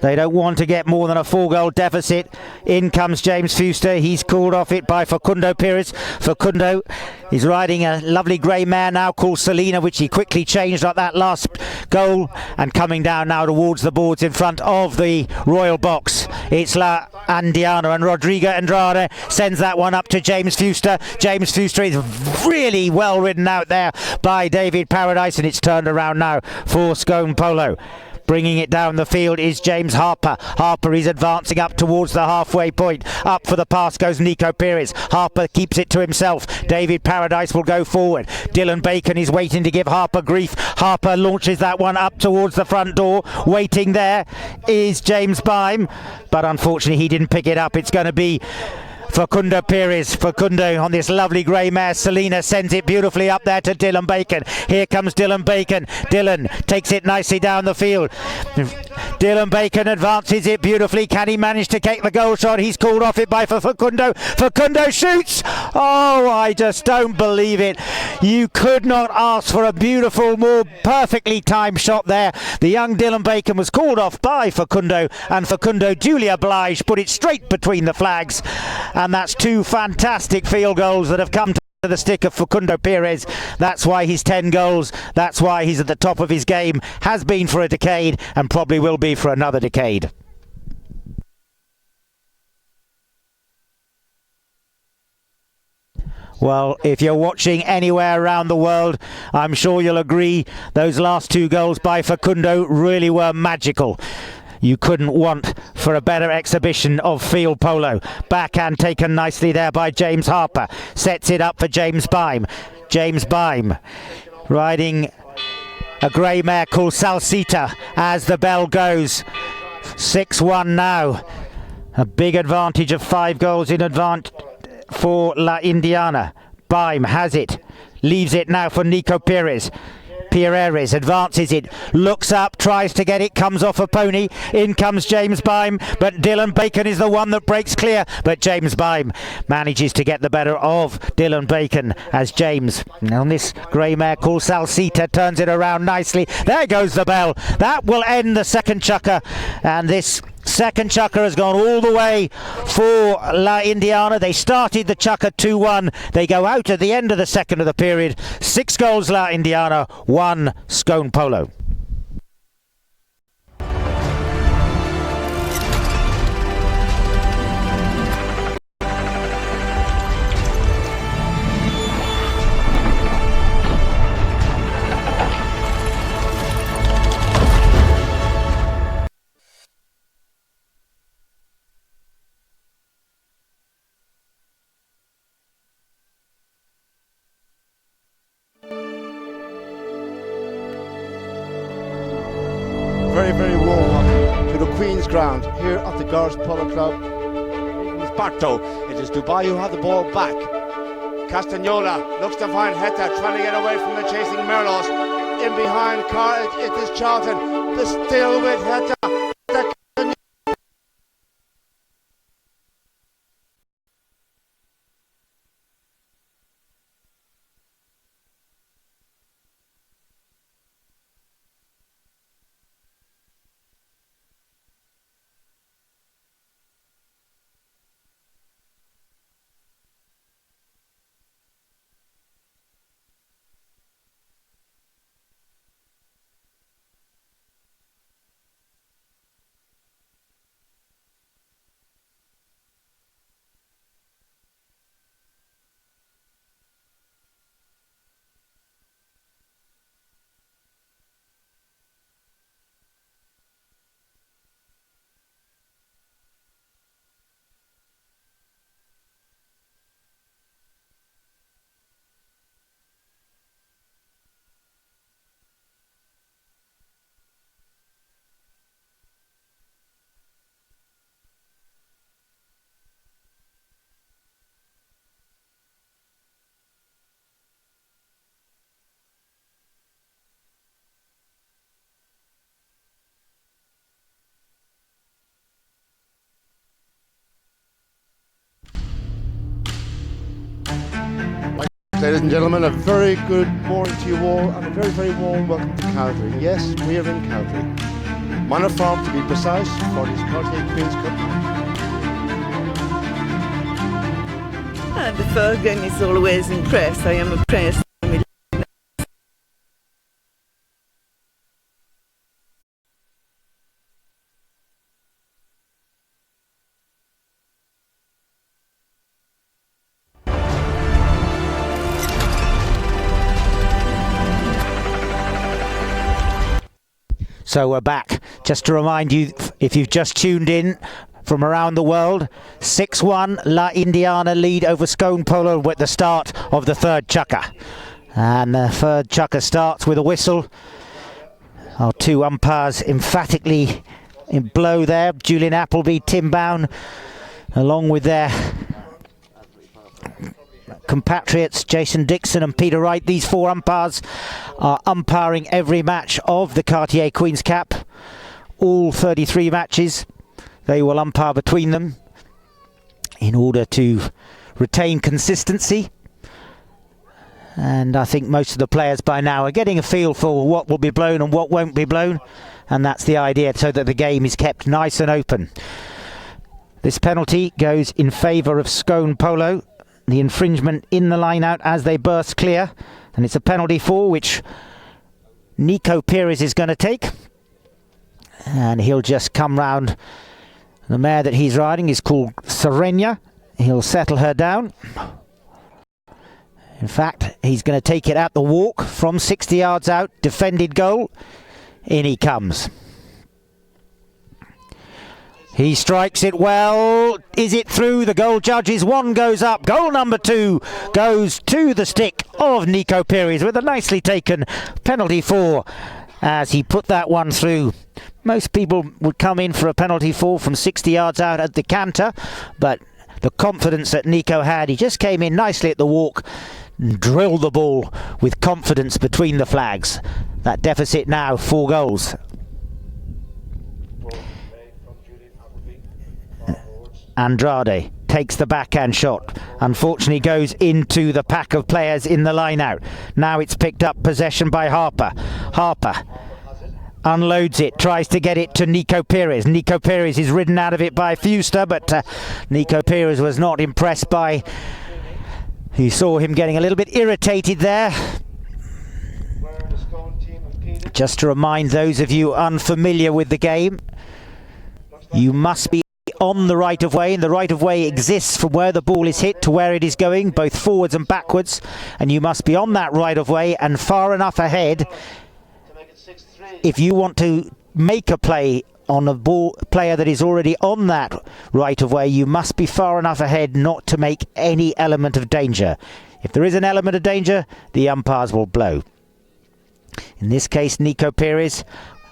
They don't want to get more than a 4-goal deficit. In comes James Fuster. He's called off it by Facundo Perez. Facundo is riding a lovely grey mare now called Selena, which he quickly changed at that last goal, and coming down now towards the boards in front of the royal box. It's La Indiana, and Rodrigo Andrade sends that one up to James Fuster. James Fuster is really well ridden out there by David Paradise, and it's turned around now for Scone Polo. Bringing it down the field is James Harper. Harper is advancing up towards the halfway point. Up for the pass goes Nico Perez. Harper keeps it to himself. David Paradise will go forward. Dylan Bacon is waiting to give Harper grief. Harper launches that one up towards the front door. Waiting there is James Bime, but unfortunately he didn't pick it up. It's going to be Facundo Perez. Facundo on this lovely grey mare. Selena sends it beautifully up there to Dylan Bacon. Here comes Dylan Bacon. Dylan takes it nicely down the field. Dylan Bacon advances it beautifully. Can he manage to take the goal shot? He's called off it by Facundo. Facundo shoots. Oh, I just don't believe it. You could not ask for a beautiful, more perfectly timed shot there. The young Dylan Bacon was called off by Facundo, and Facundo, duly obliged, put it straight between the flags. And that's two fantastic field goals that have come to the stick of Facundo Perez. That's why he's 10 goals. That's why he's at the top of his game. Has been for a decade and probably will be for another decade. Well, if you're watching anywhere around the world, I'm sure you'll agree those last 2 goals by Facundo really were magical. You couldn't want for a better exhibition of field polo. Backhand taken nicely there by James Harper. Sets it up for James Bime. James Bime riding a grey mare called Salsita as the bell goes. 6-1 now. A big advantage of 5 goals in advance for La Indiana. Bime has it. Leaves it now for Nico Perez. Perez advances it, looks up, tries to get it, comes off a pony. In comes James Bime, but Dylan Bacon is the one that breaks clear. But James Bime manages to get the better of Dylan Bacon as James, on this grey mare called Salsita, turns it around nicely. There goes the bell. That will end the second chukker, and this second chukker has gone all the way for La Indiana. They started the chukker 2-1. They go out at the end of the second of the period. 6 goals La Indiana, 1 Scone Polo. Very warm welcome to the Queen's Ground here at the Guards Polo Club. It's Barto. It is Dubai who have the ball back. Castagnola looks to find Heta, trying to get away from the chasing Merlos. In behind it is Charlton, but still with Heta. Ladies and gentlemen, a very good morning to you all and a very warm welcome to Calgary. Yes, we are in Calgary. Monoform to be precise, for his Cartier Queens Cup. And the first game is always impressed. I am impressed. So we're back. Just to remind you, if you've just tuned in from around the world, 6-1 La Indiana lead over Scone Polo with the start of the third chukker. And the third chukker starts with a whistle. Our two umpires emphatically in blow there. Julian Appleby, Tim Bown, along with their compatriots Jason Dixon and Peter Wright. These four umpires are umpiring every match of the Cartier Queens Cup. All 33 matches they will umpire between them in order to retain consistency. And I think most of the players by now are getting a feel for what will be blown and what won't be blown, and that's the idea, so that the game is kept nice and open. This penalty goes in favour of Scone Polo. The infringement in the line out as they burst clear, and it's a penalty for which Nico Perez is going to take, and he'll just come round. The mare that he's riding is called Serena. He'll settle her down. In fact, he's going to take it at the walk from 60 yards out, defended goal. In he comes. He strikes it well. Is it through? The goal judges. One goes up. Goal number 2 goes to the stick of Nico Perez with a nicely taken penalty for as he put that one through. Most people would come in for a penalty for from 60 yards out at the canter, but the confidence that Nico had, he just came in nicely at the walk and drilled the ball with confidence between the flags. That deficit now 4 goals. Andrade takes the backhand shot, unfortunately goes into the pack of players in the line out. Now it's picked up possession by Harper. Harper unloads it, tries to get it to Nico Perez. Nico Perez is ridden out of it by Fuster, but Nico Perez was not impressed by... He saw him getting a little bit irritated there. Just to remind those of you unfamiliar with the game, you must be on the right of way, and the right of way exists from where the ball is hit to where it is going, both forwards and backwards, and you must be on that right of way and far enough ahead. If you want to make a play on a player that is already on that right of way, you must be far enough ahead not to make any element of danger. If there is an element of danger, the umpires will blow. In this case, Nico Perez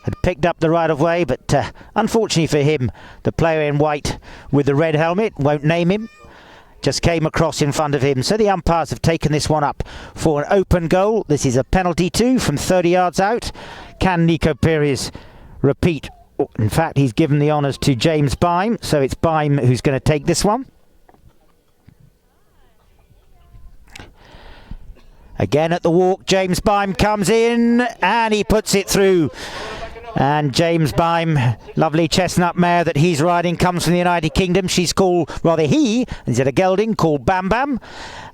had picked up the right of way, but unfortunately for him, the player in white with the red helmet, won't name him, just came across in front of him. So the umpires have taken this one up for an open goal. This is a penalty 2 from 30 yards out. Can Nico Perez repeat? In fact, he's given the honours to James Byme, so it's Byme who's going to take this one. Again at the walk, James Byme comes in and he puts it through. And James Byme, lovely chestnut mare that he's riding, comes from the United Kingdom. She's called, rather he, instead of gelding, called Bam Bam.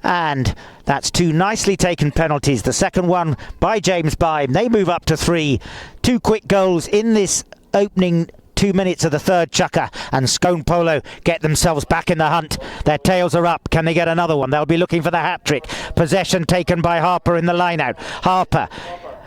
And that's 2 nicely taken penalties. The second one by James Byme. They move up to 3. 2 quick goals in this opening 2 minutes of the third chukker, and Scone Polo get themselves back in the hunt. Their tails are up. Can they get another one? They'll be looking for the hat-trick. Possession taken by Harper in the line-out.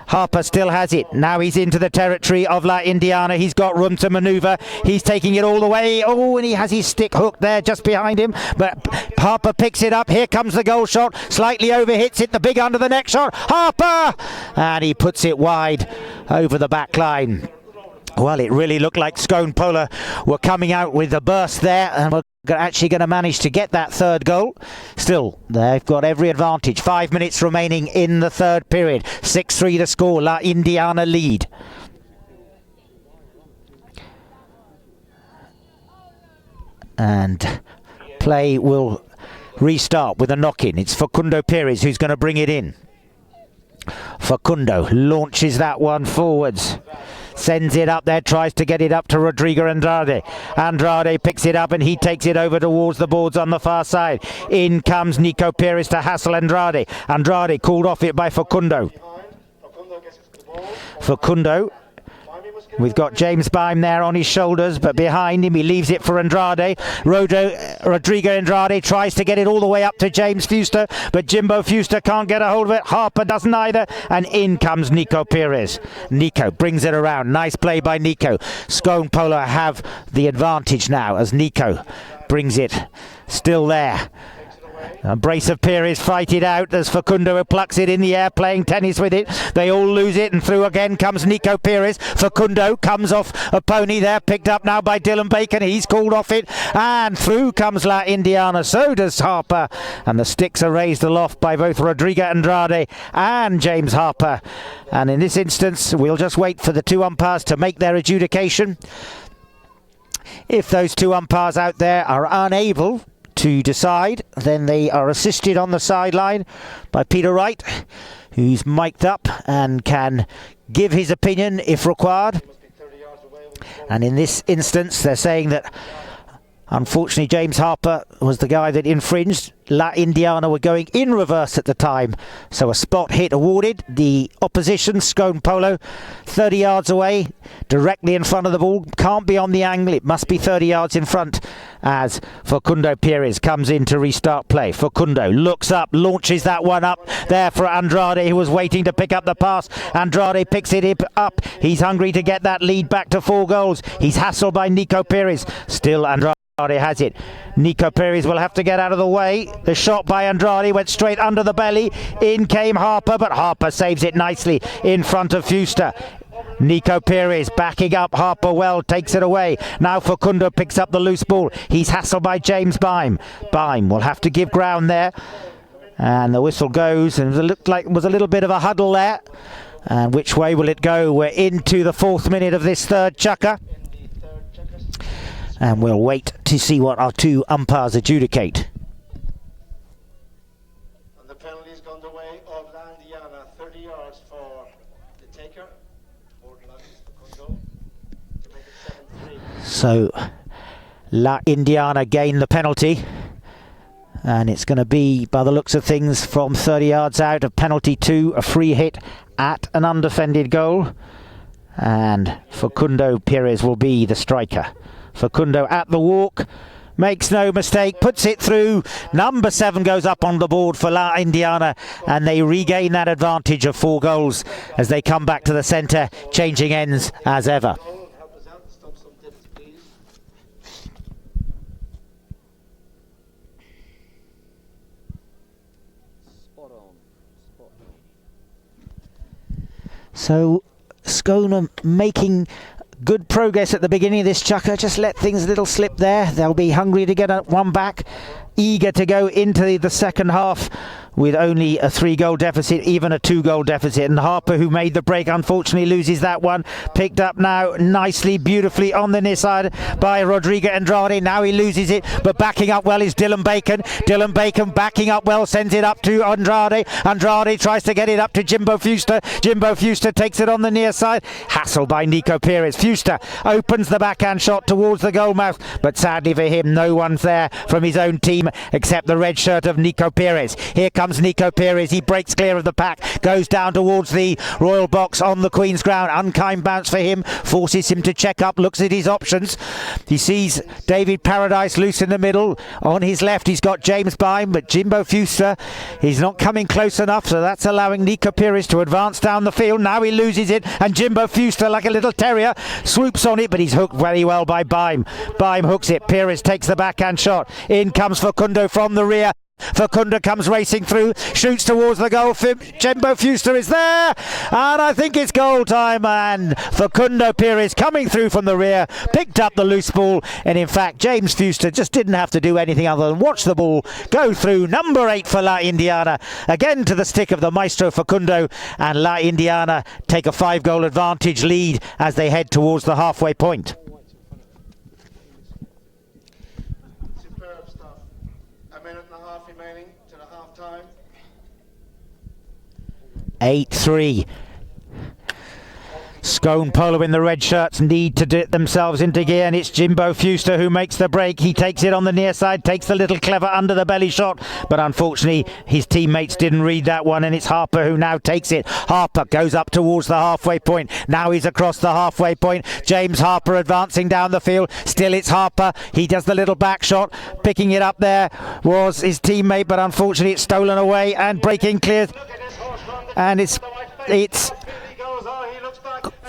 Harper still has it. Now he's into the territory of La Indiana. He's got room to manoeuvre. He's taking it all the way. Oh, and he has his stick hooked there just behind him. But Harper picks it up. Here comes the goal shot. Slightly over hits it. The big under the neck shot. Harper! And he puts it wide over the back line. Well, it really looked like Scone Polo were coming out with a burst there, and were actually going to manage to get that third goal. Still, they've got every advantage. 5 minutes remaining in the third period. 6-3 the score. La Indiana lead. And play will restart with a knock-in. It's Facundo Perez who's going to bring it in. Facundo launches that one forwards. sends it up there, tries to get it up to Rodrigo Andrade. Andrade picks it up and he takes it over towards the boards on the far side. In comes Nico Perez to hassle Andrade. Andrade called off it by Facundo. Facundo, we've got James Bime there on his shoulders, but behind him he leaves it for Andrade. Rodrigo Andrade tries to get it all the way up to James Fuster, but Jimbo Fuster can't get a hold of it. Harper doesn't either, and in comes Nico Perez. Nico brings it around. Nice play by Nico. Scone Polo have the advantage now as Nico brings it still there. A brace of Perez fight it out as Facundo plucks it in the air, playing tennis with it. They all lose it, and through again comes Nico Perez. Facundo comes off a pony there, picked up now by Dylan Bacon. He's called off it, and through comes La Indiana. So does Harper, and the sticks are raised aloft by both Rodrigo Andrade and James Harper. And in this instance, we'll just wait for the two umpires to make their adjudication. If those two umpires out there are unable to decide, then they are assisted on the sideline by Peter Wright, who's mic'd up and can give his opinion if required. And in this instance, they're saying that unfortunately James Harper was the guy that infringed. La Indiana were going in reverse at the time, so a spot hit awarded. The opposition, Scone Polo, 30 yards away, directly in front of the ball. Can't be on the angle, it must be 30 yards in front as Facundo Perez comes in to restart play. Facundo looks up, launches that one up there for Andrade, who was waiting to pick up the pass. Andrade picks it up. He's hungry to get that lead back to 4 goals. He's hassled by Nico Perez. Still Andrade has it. Nico Perez will have to get out of the way. The shot by Andrade went straight under the belly. In came Harper, but Harper saves it nicely in front of Fuster. Nico Perez backing up Harper well, takes it away. Now Facundo picks up the loose ball. He's hassled by James Bime. Bime will have to give ground there. And the whistle goes, and it looked like it was a little bit of a huddle there. And which way will it go? We're into the 4th minute of this third chukker. And we'll wait to see what our two umpires adjudicate. And the penalty's gone the way of La Indiana, 30 yards for the taker. 4 yards for Facundo to make it 7-3. So La Indiana gain the penalty, and it's going to be, by the looks of things, from 30 yards out, a penalty to a free hit at an undefended goal, and Facundo Perez will be the striker. Facundo at the walk, makes no mistake, puts it through. Number 7 goes up on the board for La Indiana, and they regain that advantage of 4 goals as they come back to the centre, changing ends as ever. So Scone making good progress at the beginning of this chukker, just let things a little slip there. They'll be hungry to get one back, eager to go into the second half with only a 3-goal deficit, even a 2-goal deficit. And Harper, who made the break, unfortunately loses that one. Picked up now nicely, beautifully on the near side by Rodrigo Andrade. Now he loses it, but backing up well is Dylan Bacon. Dylan Bacon backing up well, sends it up to Andrade. Andrade tries to get it up to Jimbo Fuster. Jimbo Fuster takes it on the near side. Hassle by Nico Perez. Fuster opens the backhand shot towards the goal mouth, but sadly for him, no one's there from his own team except the red shirt of Nico Perez. Here comes Nico Perez. He breaks clear of the pack, goes down towards the royal box on the Queen's ground. Unkind bounce for him, forces him to check up, looks at his options. He sees David Paradise loose in the middle. On his left he's got James Bime, but Jimbo Fuster, he's not coming close enough, so that's allowing Nico Perez to advance down the field. Now he loses it, and Jimbo Fuster, like a little terrier, swoops on it, but he's hooked very well by Bime. Bime hooks it. Perez takes the backhand shot. In comes Facundo from the rear. Facundo comes racing through, shoots towards the goal. Jimbo Fuster is there, and I think it's goal time. And Facundo Perez coming through from the rear, picked up the loose ball, and in fact James Fuster just didn't have to do anything other than watch the ball go through. Number 8 for La Indiana, again to the stick of the maestro Facundo, and La Indiana take a 5-goal advantage lead as they head towards the halfway point. 8-3. Scone Polo in the red shirts need to get themselves into gear, and it's Jimbo Fuster who makes the break. He takes it on the near side, takes the little clever under the belly shot, but unfortunately his teammates didn't read that one, and it's Harper who now takes it. Harper goes up towards the halfway point. Now he's across the halfway point. James Harper advancing down the field. Still it's Harper. He does the little back shot. Picking it up there was his teammate, but unfortunately it's stolen away and breaking clear. And it's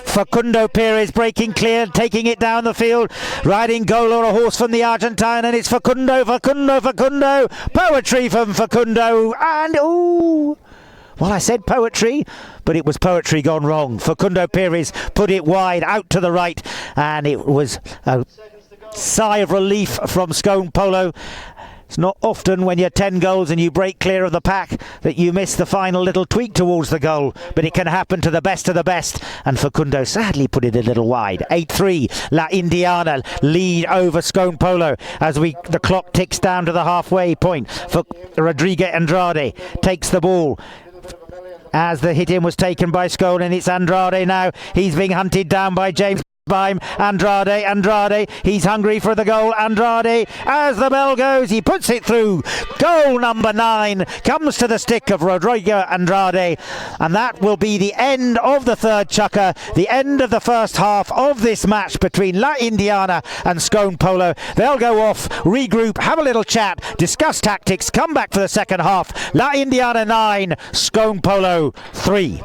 Facundo Perez breaking clear, taking it down the field, riding goal on a horse from the Argentine, and it's Facundo. Poetry from Facundo, and ooh! Well, I said poetry, but it was poetry gone wrong. Facundo Perez put it wide out to the right, and it was a sigh of relief from Scone Polo. It's not often when you're 10 goals and you break clear of the pack that you miss the final little tweak towards the goal, but it can happen to the best of the best, and Facundo sadly put it a little wide. 8-3, La Indiana lead over Scone Polo as the clock ticks down to the halfway point. For Rodrigo Andrade takes the ball as the hit in was taken by Scone, and it's Andrade now. He's being hunted down by James Bime. Andrade, he's hungry for the goal. Andrade, as the bell goes, he puts it through. Goal number 9 comes to the stick of Rodrigo Andrade, and that will be the end of the third chukker, the end of the first half of this match between La Indiana and Scone Polo. They'll go off, regroup, have a little chat, discuss tactics, come back for the second half. La Indiana 9, Scone Polo 3.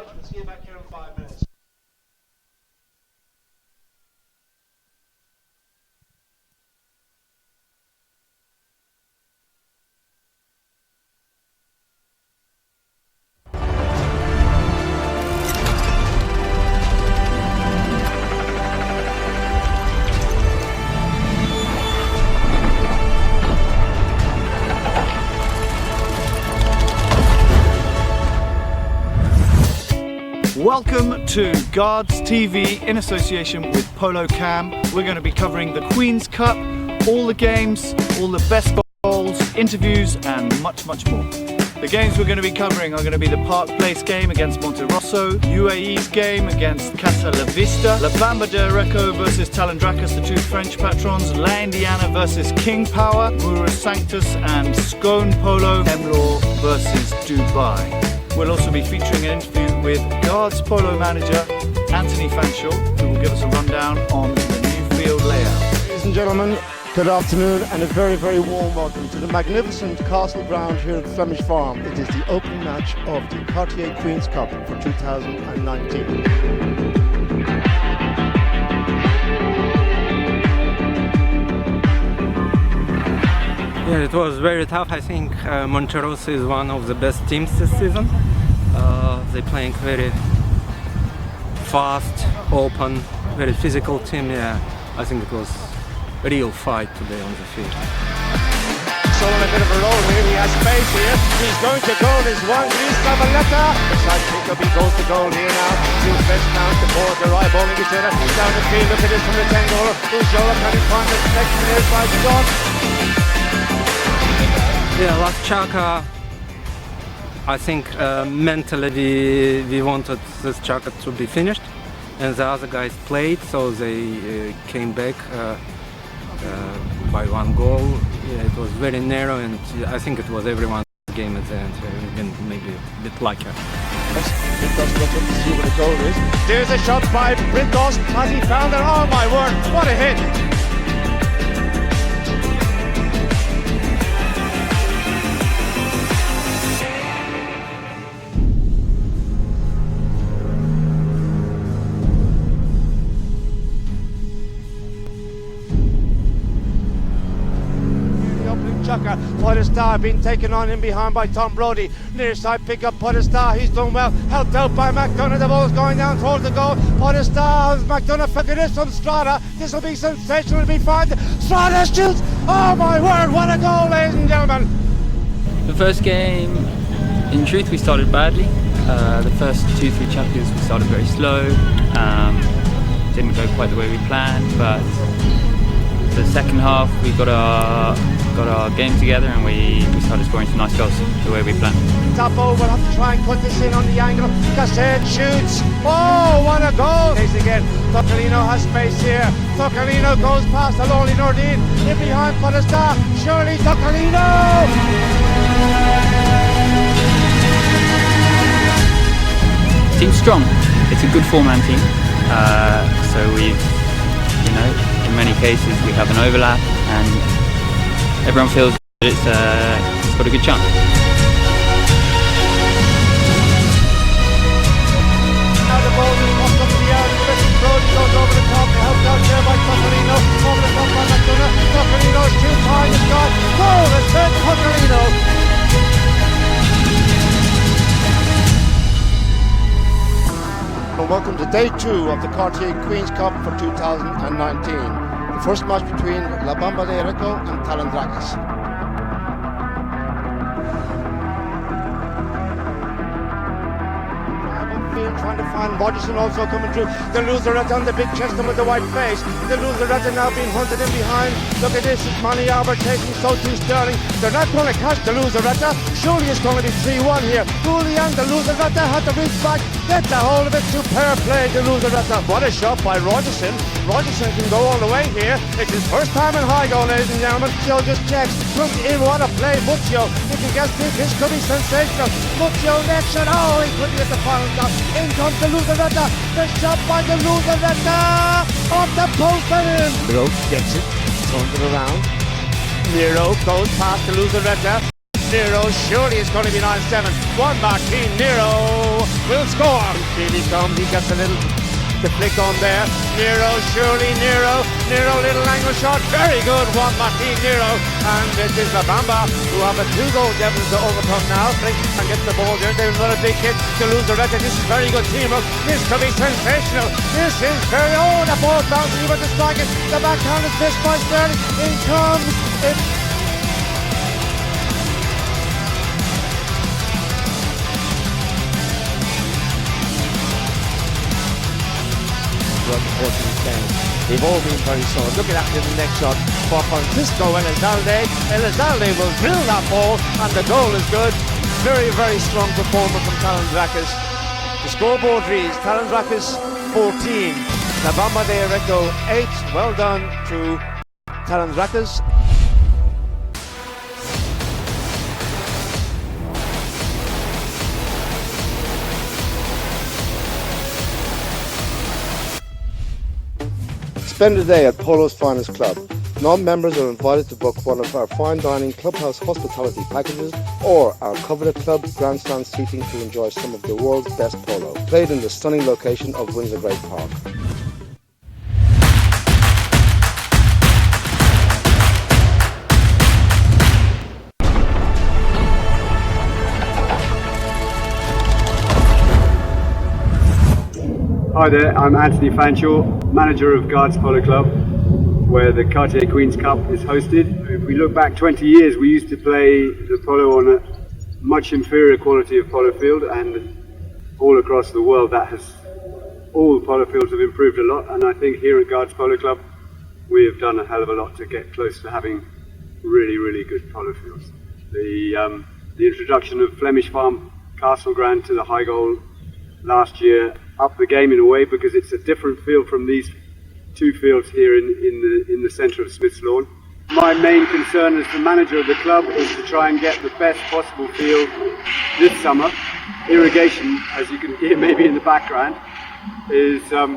Welcome to Guards TV in association with Polo Cam. We're going to be covering the Queens Cup, all the games, all the best goals, interviews and much more. The games we're going to be covering are going to be the Park Place game against Monterosso, UAE's game against Casa La Vista, La Bamba de Areco versus Talandrakas, the two French patrons, La Indiana versus King Power, Mura Sanctus and Scone Polo, Emlor versus Dubai. We'll also be featuring an interview with Guards Polo manager Anthony Fanshaw, who will give us a rundown on the new field layout. Ladies and gentlemen, good afternoon and a very warm welcome to the magnificent castle ground here at Flemish Farm. It is the opening match of the Cartier Queens Cup for 2019. Yeah, it was very tough. I think Monterosso is one of the best teams this season. They're playing very fast, open, very physical team. Yeah, I think it was a real fight today on the field. So on a bit of a roll here, he has space here. He's going to goal, there's one, Luis Cavaletta. Inside Jacob, he goes to goal here now. Two best down to board, they're eyeballing each other. Down the field, look at this from the 10 goaler. Who's Jola, can he find the connection here by John? Yeah, last chukker, I think mentally we wanted this chukker to be finished, and the other guys played, so they came back by one goal. Yeah, it was very narrow, and I think it was everyone's game at the end. We've been maybe a bit luckier. Brintos looks up to see what the goal is. There's a shot by Brintos. Has he found it? Oh my word, what a hit! Podestar being taken on in behind by Tom Brody. Near side pick up Podestar, he's done well. Helped out by McDonough, the ball's going down towards the goal. Podestar, McDonough figured this from Strada. This will be sensational, it'll be fine. Strada shoots! Oh my word, what a goal, ladies and gentlemen! The first game, in truth, we started badly. The first 2-3 chukkers we started very slow. Didn't go quite the way we planned, but the second half we got our got our game together and we started scoring some nice goals the way we planned. Tapo will have to try and cut this in on the angle. Cassette shoots. Oh, what a goal! Case again. Toccolino has space here. Toccolino goes past the lonely Nordine. In behind Podesta. Surely Toccolino! Team's strong. It's a good four-man team. So we've, in many cases we have an overlap and everyone feels that it's got a good chance. Now the ball is popped up in the air. Brody goes over the top. Helped out there by Toccolino. Over the top by McDonough. Toccolino's too tight. It's gone. Goal is set. Toccolino. And welcome to day 2 of the Cartier Queens Cup for 2019. The first match between La Bamba de Rico and Talandrakis. Trying to find Rogerson also coming through. The Luzeretta on the big chest with the white face. The Luzeretta now being hunted in behind. Look at this, it's Manny Albert taking so too Sterling. They're not going to catch the Luzeretta. Surely it's going to be 3-1 here. Julian, the Luzeretta had to reach back, get the hold of it. Superb play, the Luzeretta. What a shot by Rogerson. Rogerson can go all the way here. It's his first time in high goal, ladies and gentlemen. Joe just checks. Comes in, what a play. Muccio, if he gets this could be sensational. Muccio next shot. Oh, he could get the final stop. In comes the Luzeretta. The shot by the Luzeretta. Off the post and in. Nero gets it. Turns it around. Nero goes past the Luzeretta. Nero, surely it's going to be 9-7. Juan Martin Nero will score. Here he comes. He gets a little flick on there. Nero, surely Nero. Nero, little angle shot. Very good. Juan Martin Nero. And it is La Bamba who have a 2-goal deficit to overcome now. And get the ball there. There's another big hit to Luzeretta. This is very good teamwork. This could be sensational. This is very... Oh, the ball bouncing about the strike. The backhand is missed by Sterling. In comes... They've all been very solid. Look at that in the next shot for Francisco Elizalde. Elizalde will drill that ball and the goal is good. Very, very strong performer from Talandrakis. The scoreboard reads Talandrakis 14, La Bamba de Rico 8. Well done to Talandrakis. Spend a day at Polo's Finest Club. Non-members are invited to book one of our fine dining clubhouse hospitality packages or our coveted club grandstand seating to enjoy some of the world's best polo, played in the stunning location of Windsor Great Park. Hi there, I'm Anthony Fanshawe, manager of Guards Polo Club, where the Cartier Queens Cup is hosted. If we look back 20 years, we used to play the polo on a much inferior quality of polo field, and all across the world all the polo fields have improved a lot, and I think here at Guards Polo Club we have done a hell of a lot to get close to having really, really good polo fields. The introduction of Flemish Farm Castle Grand to the high goal last year up the game in a way, because it's a different field from these two fields here in the centre of Smith's Lawn. My main concern as the manager of the club is to try and get the best possible field this summer. Irrigation, as you can hear maybe in the background, is a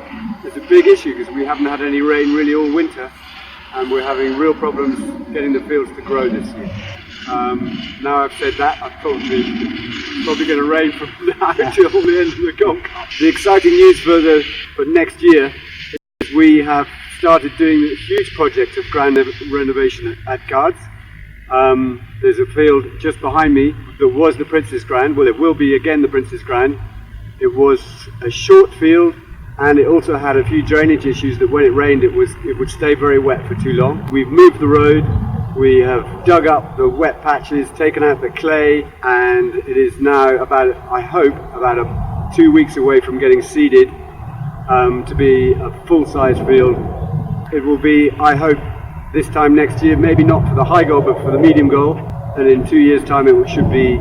big issue because we haven't had any rain really all winter, and we're having real problems getting the fields to grow this year. Now I've said that, I'm probably going to rain from now until the end of the Gold Cup. The exciting news for next year is we have started doing a huge project of grand renovation at Guards. There's a field just behind me that was the Princess Grand. Well, it will be again the Princess Grand. It was a short field, and it also had a few drainage issues that when it rained it would stay very wet for too long. We've moved the road. We have dug up the wet patches, taken out the clay, and it is now I hope, about 2 weeks away from getting seeded to be a full-size field. It will be, I hope, this time next year, maybe not for the high goal, but for the medium goal. And in 2 years' time, it should be,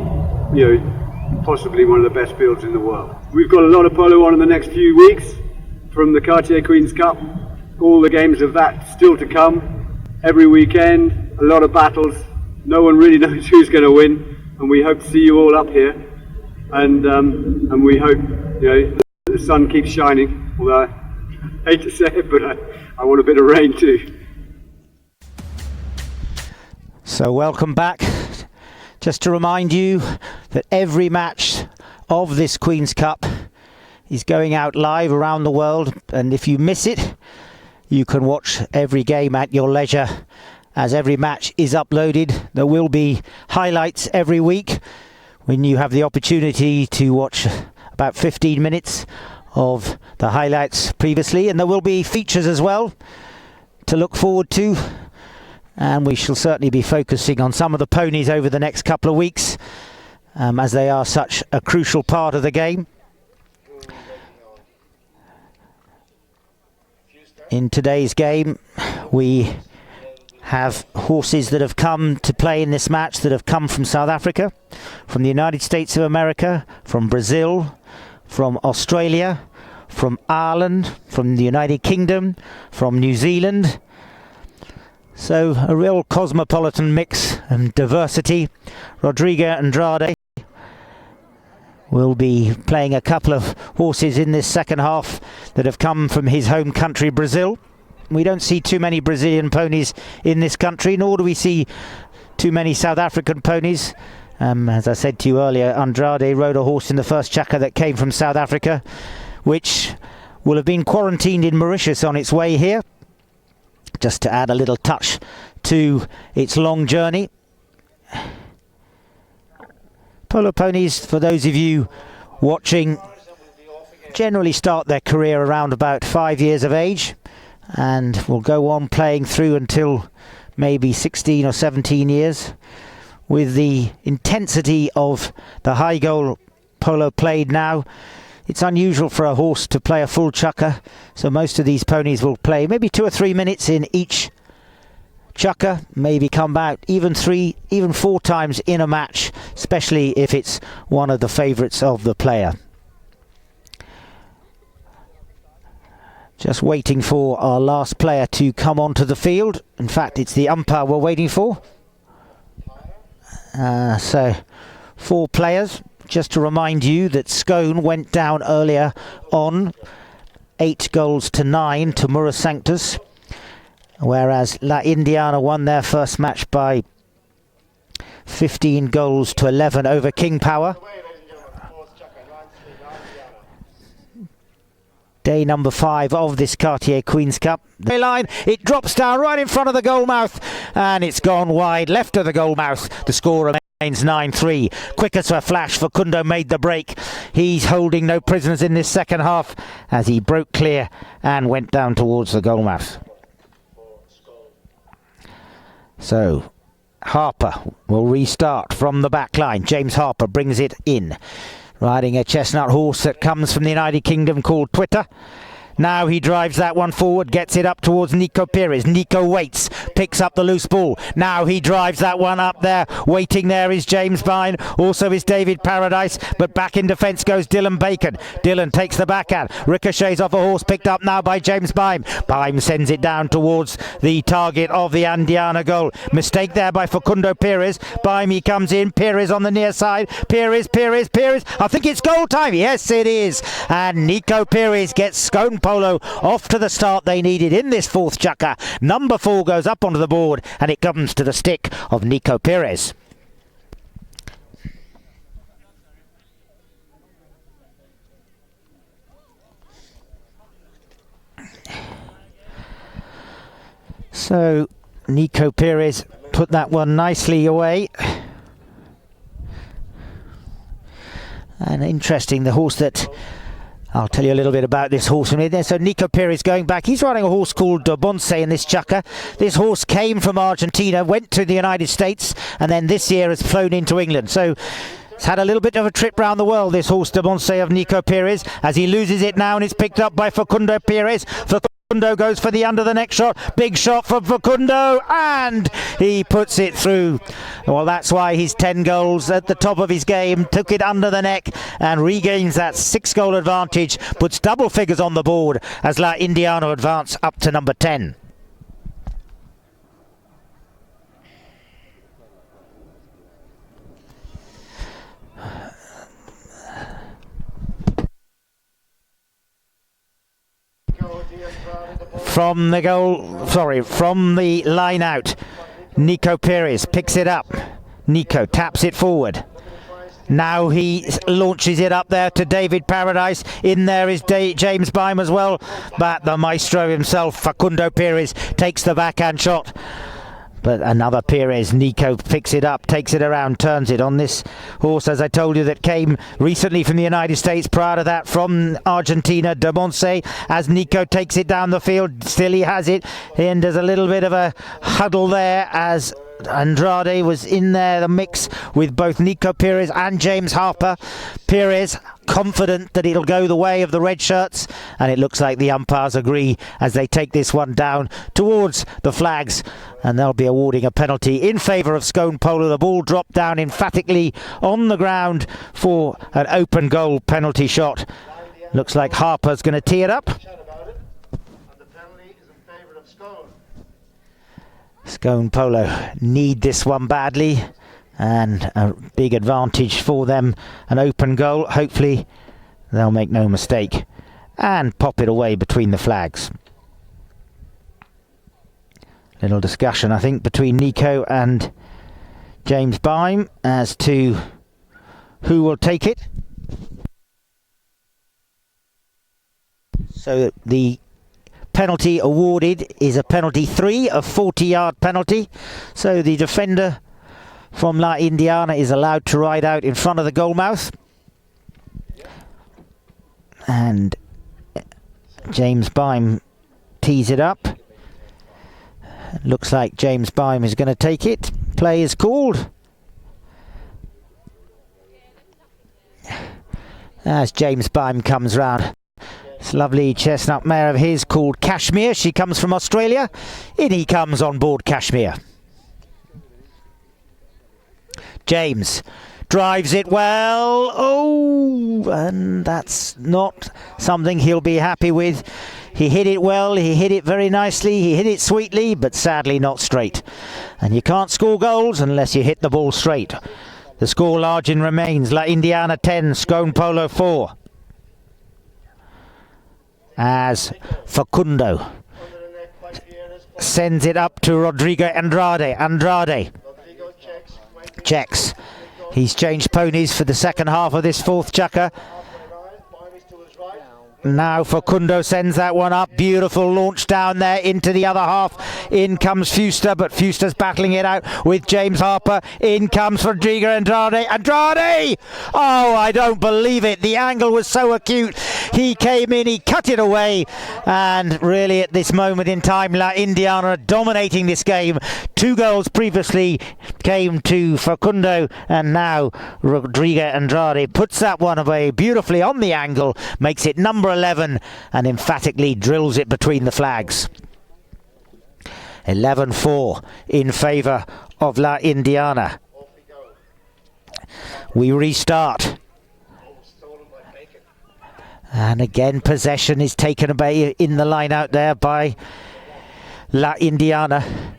possibly one of the best fields in the world. We've got a lot of polo on in the next few weeks from the Cartier Queens Cup. All the games of that still to come. Every weekend, a lot of battles. No one really knows who's going to win, and we hope to see you all up here. And we hope the sun keeps shining. Although I hate to say it, but I want a bit of rain too. So welcome back. Just to remind you that every match of this Queen's Cup is going out live around the world, and if you miss it, you can watch every game at your leisure as every match is uploaded. There will be highlights every week when you have the opportunity to watch about 15 minutes of the highlights previously, and there will be features as well to look forward to. And we shall certainly be focusing on some of the ponies over the next couple of weeks, as they are such a crucial part of the game. In today's game, we have horses that have come to play in this match that have come from South Africa, from the United States of America, from Brazil, from Australia, from Ireland, from the United Kingdom, from New Zealand. So a real cosmopolitan mix and diversity. Rodrigo Andrade will be playing a couple of horses in this second half that have come from his home country, Brazil. We don't see too many Brazilian ponies in this country, nor do we see too many South African ponies. As I said to you earlier, Andrade rode a horse in the first chukka that came from South Africa, which will have been quarantined in Mauritius on its way here, just to add a little touch to its long journey. Polo ponies, for those of you watching, generally start their career around about 5 years of age and will go on playing through until maybe 16 or 17 years. With the intensity of the high goal polo played now, it's unusual for a horse to play a full chukka, so most of these ponies will play maybe 2 or 3 minutes in each chukka, maybe come out even 3, even 4 times in a match, especially if it's one of the favourites of the player. Just waiting for our last player to come onto the field. In fact, it's the umpire we're waiting for. So 4 players. Just to remind you that Scone went down earlier on 8 goals to 9 to Mura Sanctus, whereas La Indiana won their first match by 15 goals to 11 over King Power. Day number 5 of this Cartier Queens Cup. The line, it drops down right in front of the goal mouth, and it's gone wide left of the goal mouth. The score remains 9-3. Quick as a flash, Facundo made the break. He's holding no prisoners in this second half as he broke clear and went down towards the goal mouth. So Harper will restart from the back line. James Harper brings it in, riding a chestnut horse that comes from the United Kingdom called Twitter. Now he drives that one forward, gets it up towards Nico Perez. Nico waits, picks up the loose ball. Now he drives that one up there. Waiting there is James Bine. Also is David Paradise. But back in defence goes Dylan Bacon. Dylan takes the backhand. Ricochets off a horse picked up now by James Bime. Bime sends it down towards the target of the Andiana goal. Mistake there by Facundo Perez. Bime, he comes in. Perez on the near side. Perez. I think it's goal time. Yes, it is. And Nico Perez gets Scone Polo off to the start they needed in this 4th chukka. Number 4 goes up onto the board and it comes to the stick of Nico Perez. So Nico Perez put that one nicely away. And interesting, the horse that I'll tell you a little bit about this horse in a minute. So Nico Perez going back. He's riding a horse called Bonce in this chukka. This horse came from Argentina, went to the United States, and then this year has flown into England. So it's had a little bit of a trip round the world, this horse Bonce of Nico Perez, as he loses it now, and it's picked up by Facundo Perez. Facundo goes for the under the neck shot. Big shot from Facundo, and he puts it through. Well, that's why he's 10 goals at the top of his game. Took it under the neck and regains that 6-goal advantage. Puts double figures on the board as La Indiana advance up to number 10. From the line out, Nico Perez picks it up. Nico taps it forward. Now he launches it up there to David Paradise. In there is James Bime as well, but the maestro himself, Facundo Perez, takes the backhand shot. But another Perez, Nico picks it up, takes it around, turns it on this horse, as I told you, that came recently from the United States, prior to that from Argentina, De Monse, as Nico takes it down the field. Still he has it, and there's a little bit of a huddle there as Andrade was in there, the mix with both Nico Perez and James Harper. Perez confident that it'll go the way of the red shirts, and it looks like the umpires agree as they take this one down towards the flags, and they'll be awarding a penalty in favour of Scone Polo. The ball dropped down emphatically on the ground for an open goal penalty shot. Looks like Harper's going to tee it up. Scone Polo need this one badly, and a big advantage for them. An open goal. Hopefully they'll make no mistake and pop it away between the flags. Little discussion, I think, between Nico and James Bime as to who will take it. So the penalty awarded is a penalty 3, a 40-yard penalty. So the defender from La Indiana is allowed to ride out in front of the goalmouth. And James Bime tees it up. Looks like James Bime is going to take it. Play is called. As James Bime comes round. This lovely chestnut mare of his called Kashmir. She comes from Australia. In he comes on board Kashmir. James drives it well. Oh, and that's not something he'll be happy with. He hit it well, he hit it very nicely, he hit it sweetly, but sadly not straight. And you can't score goals unless you hit the ball straight. The score margin remains La Indiana 10, Scone Polo 4. As Facundo sends it up to Rodrigo Andrade. Andrade checks. He's changed ponies for the second half of this fourth chukker. Now Facundo sends that one up. Beautiful launch down there into the other half. In comes Fuster, but Fuster's battling it out with James Harper. In comes Rodrigo Andrade. Andrade! Oh, I don't believe it. The angle was so acute. He came in, he cut it away. And really at this moment in time, La Indiana dominating this game. 2 goals previously came to Facundo, and now Rodrigo Andrade puts that one away beautifully on the angle. Makes it number 11 and emphatically drills it between the flags. 11-4 in favour of La Indiana. We restart. And again possession is taken away in the line out there by La Indiana.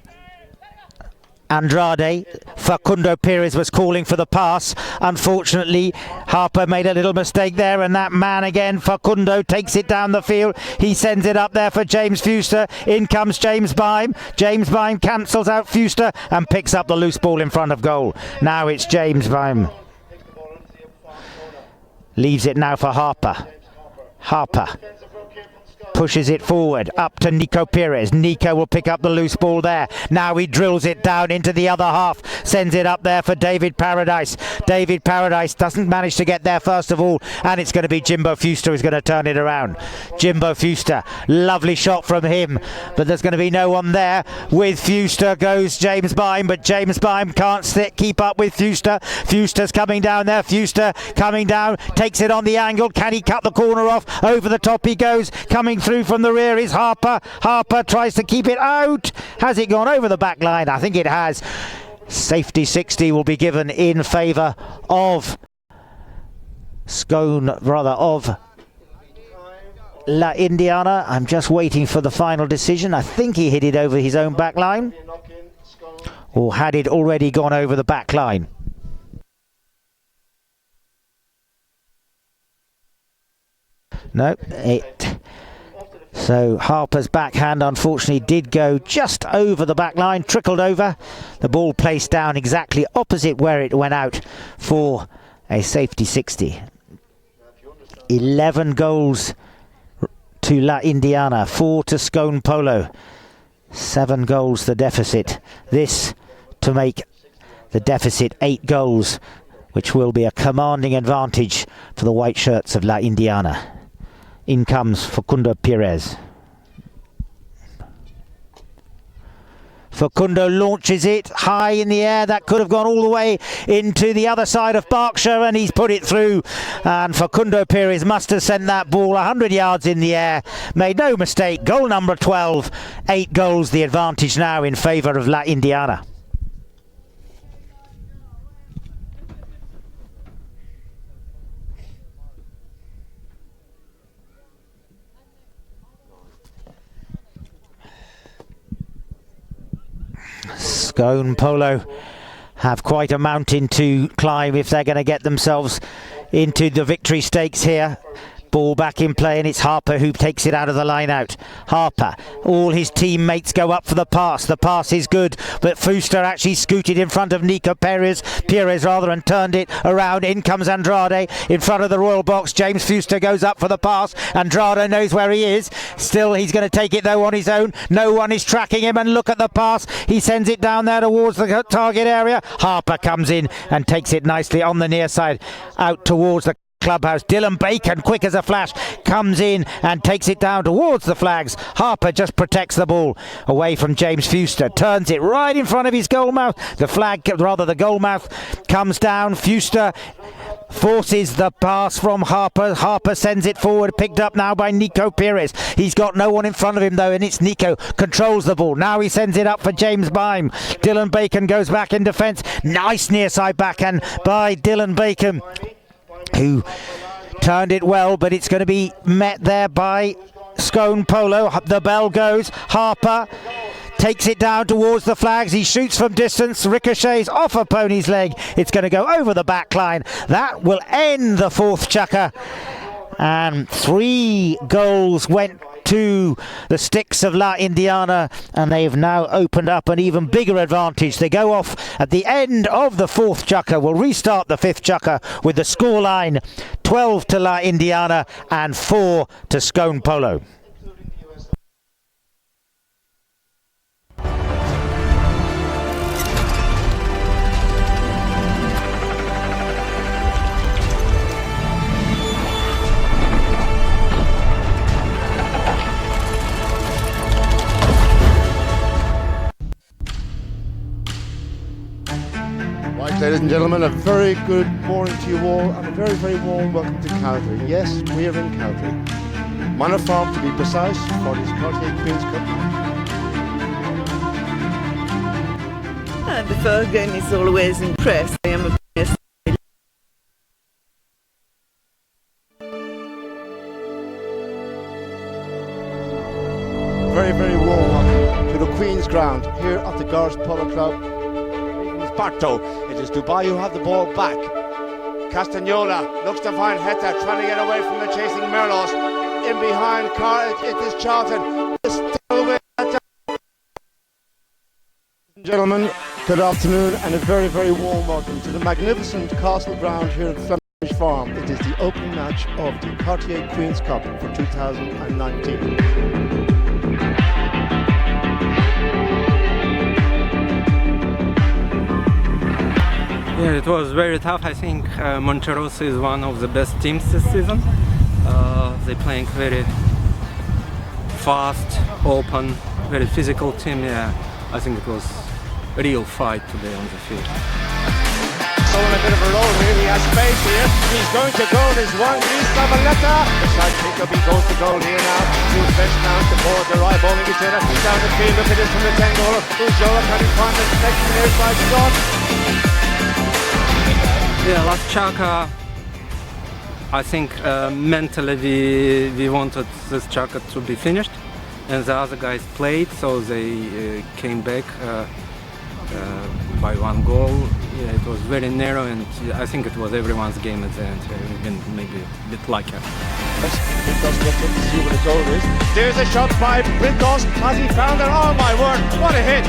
Andrade, Facundo Perez was calling for the pass. Unfortunately, Harper made a little mistake there, and that man again, Facundo, takes it down the field. He sends it up there for James Fuster. In comes James Bime. James Bime cancels out Fuster and picks up the loose ball in front of goal. Now it's James Bime. Leaves it now for Harper. Harper pushes it forward, up to Nico Perez. Nico will pick up the loose ball there. Now he drills it down into the other half, sends it up there for David Paradise. David Paradise doesn't manage to get there first of all, and it's going to be Jimbo Fuster who's going to turn it around. Jimbo Fuster, lovely shot from him, but there's going to be no one there. With Fuster goes James Bime, but James Bime can't keep up with Fuster. Fuster's coming down there. Fuster coming down, takes it on the angle. Can he cut the corner off? Over the top he goes, coming through from the rear is Harper. Harper tries to keep it out. Has it gone over the back line? I think it has. Safety 60 will be given in favour of of La Indiana. I'm just waiting for the final decision. I think he hit it over his own back line. Or had it already gone over the back line? No, so Harper's backhand unfortunately did go just over the back line, trickled over. The ball placed down exactly opposite where it went out for a safety 60. 11 goals to La Indiana, 4 to Scone Polo. 7 goals the deficit. This to make the deficit 8 goals, which will be a commanding advantage for the white shirts of La Indiana. In comes Facundo Perez. Facundo launches it high in the air. That could have gone all the way into the other side of Berkshire, and he's put it through. And Facundo Perez must have sent that ball 100 yards in the air. Made no mistake. Goal number 12. 8 goals the advantage now in favour of La Indiana. Scone Polo have quite a mountain to climb if they're going to get themselves into the victory stakes here. Ball back in play, and it's Harper who takes it out of the line out. Harper, all his teammates go up for the pass. The pass is good, but Fuster actually scooted in front of Nico Perez and turned it around. In comes Andrade in front of the royal box. James Fuster goes up for the pass. Andrade knows where he is. Still, he's going to take it though on his own. No one is tracking him, and look at the pass. He sends it down there towards the target area. Harper comes in and takes it nicely on the near side out towards the clubhouse. Dylan Bacon, quick as a flash, comes in and takes it down towards the flags. Harper just protects the ball away from James Fuster, turns it right in front of his goalmouth. The goalmouth comes down. Fuster forces the pass from Harper. Harper sends it forward, picked up now by Nico Perez. He's got no one in front of him though, and it's Nico controls the ball. Now he sends it up for James Bime. Dylan Bacon goes back in defence. Nice near side backhand by Dylan Bacon, who turned it well, but it's going to be met there by Scone Polo. The bell goes. Harper takes it down towards the flags. He shoots from distance, ricochets off a pony's leg. It's going to go over the back line. That will end the fourth chukker. And 3 goals went to the sticks of La Indiana, and they've now opened up an even bigger advantage. They go off at the end of the fourth chukker. We'll restart the fifth chukker with the scoreline 12 to La Indiana and 4 to Scone Polo. Right, ladies and gentlemen, a very good morning to you all, and a very, very warm welcome to Calgary. Yes, we are in Calgary. Manor Farm, to be precise, for this Cartier Queens Cup. The first game is always impressed. I am impressed. Very, very warm welcome to the Queen's Ground here at the Guards Polo Club. Parto. It is Dubai who have the ball back. Castagnola looks to find Heta, trying to get away from the chasing Merlos. In behind it is Charlton. Still with Heta. Gentlemen, good afternoon, and a very, very warm welcome to the magnificent Castle Ground here at Flemish Farm. It is the opening match of the Cartier Queens Cup for 2019. Yeah, it was very tough. I think Monterosso is one of the best teams this season. They're playing very fast, open, very physical team. Yeah, I think it was a real fight today on the field. going a bit of a roll here. He has space here. He's going to goal. There's one. He's Sabaleta. The side pickup. He goes to goal here now. Two bench down to board. They're eyeballing each other. Down the field. Look at this from the 10 goaler. Ujola can he find the next near side shot? Yeah, last Chaka, I think mentally we wanted this Chaka to be finished, and the other guys played, so they came back by one goal. Yeah, it was very narrow, and I think it was everyone's game at the end. Even maybe a bit luckier. Brinkos gets in to see where the goal is. There's a shot by Brinkos. Has he found it? Oh my word, what a hit!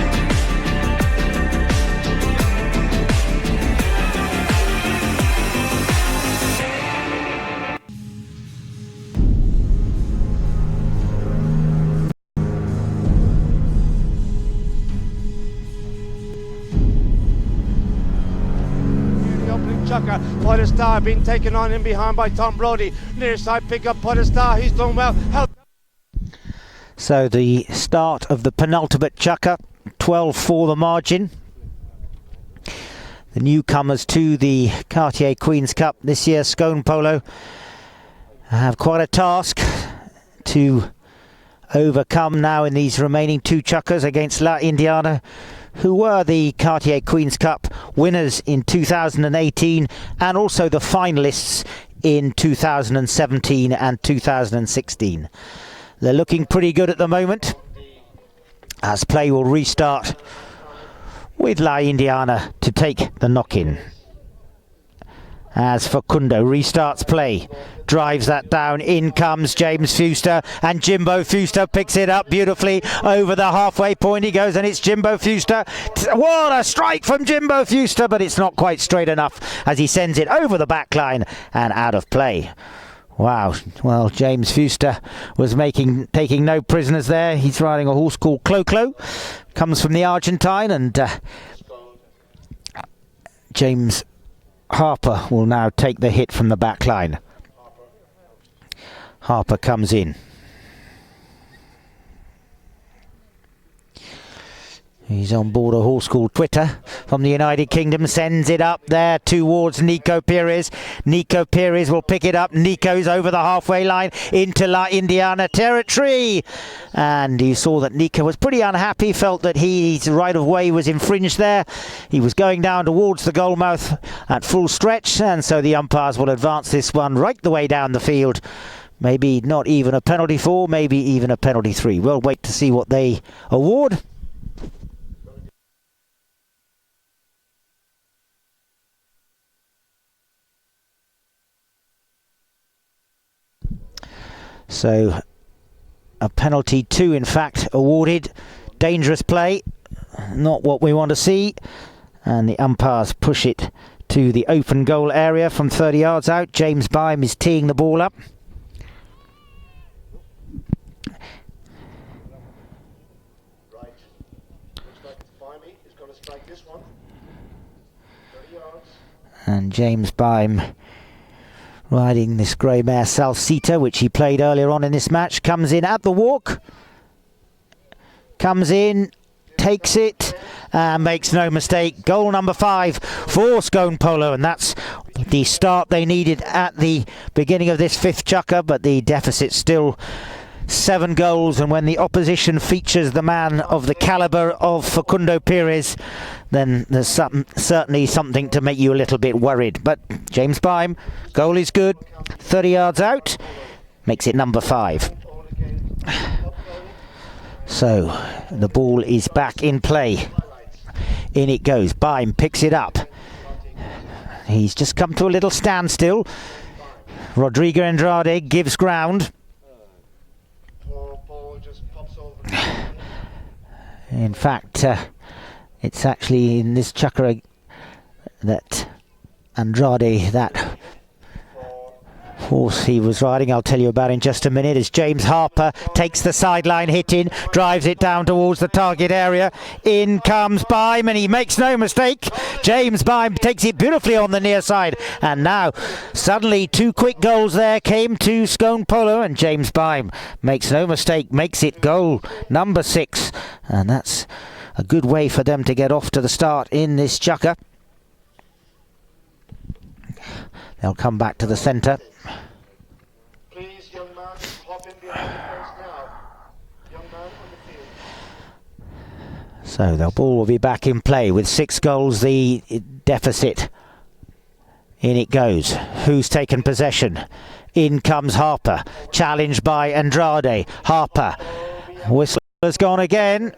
Podestar being taken on in behind by Tom Brody. Near side pick up Podestar. He's done well. Help. So the start of the penultimate chukker, 12-4 the margin. The newcomers to the Cartier Queens Cup this year, Scone Polo, have quite a task to overcome now in these remaining two chukkers against La Indiana, who were the Cartier Queens Cup winners in 2018 and also the finalists in 2017 and 2016. They're looking pretty good at the moment as play will restart with La Indiana to take the knock-in. As Facundo restarts play, drives that down, in comes James Fuster, and Jimbo Fuster picks it up beautifully over the halfway point he goes, and it's Jimbo Fuster. What a strike from Jimbo Fuster, but it's not quite straight enough as he sends it over the back line and out of play. Wow, well, James Fuster was taking no prisoners there. He's riding a horse called Clo-Clo, comes from the Argentine, and James Harper will now take the hit from the back line. Harper comes in. He's on board a horse called Twitter from the United Kingdom, sends it up there towards Nico Perez. Nico Perez will pick it up. Nico's over the halfway line into La Indiana territory. And you saw that Nico was pretty unhappy, felt that his right of way was infringed there. He was going down towards the goal mouth at full stretch, and so the umpires will advance this one right the way down the field. Maybe not even a penalty 4, maybe even a penalty 3. We'll wait to see what they award. So a penalty 2 in fact awarded. Dangerous play, not what we want to see, and the umpires push it to the open goal area from 30 yards out. James Byam is teeing the ball up. Right. Looks like it's Byam. He's going to strike this one. 30 yards. And James Byam, riding this grey mare Salsita, which he played earlier on in this match, comes in at the walk, comes in, takes it, and makes no mistake. Goal number 5 for Scone Polo, and that's the start they needed at the beginning of this 5th chukker, but the deficit still 7 goals, and when the opposition features the man of the calibre of Facundo Perez, then there's certainly something to make you a little bit worried. But James Byam, goal is good, 30 yards out, makes it number 5. So the ball is back in play. In it goes. Byam picks it up. He's just come to a little standstill. Rodrigo Andrade gives ground. In fact, it's actually in this chukker that Andrade, that horse he was riding, I'll tell you about in just a minute, as James Harper takes the sideline hit in, drives it down towards the target area. In comes Byam, and he makes no mistake. James Byam takes it beautifully on the near side, and now suddenly 2 quick goals there came to Scone Polo, and James Byam makes no mistake, makes it goal number 6, and that's a good way for them to get off to the start in this chukker. They'll come back to the centre. Please, young man, hop in behind the post now. Young man on the field. So the ball will be back in play with 6 goals the deficit. In it goes. Who's taken possession? In comes Harper. Challenged by Andrade. Harper. Whistler's gone again.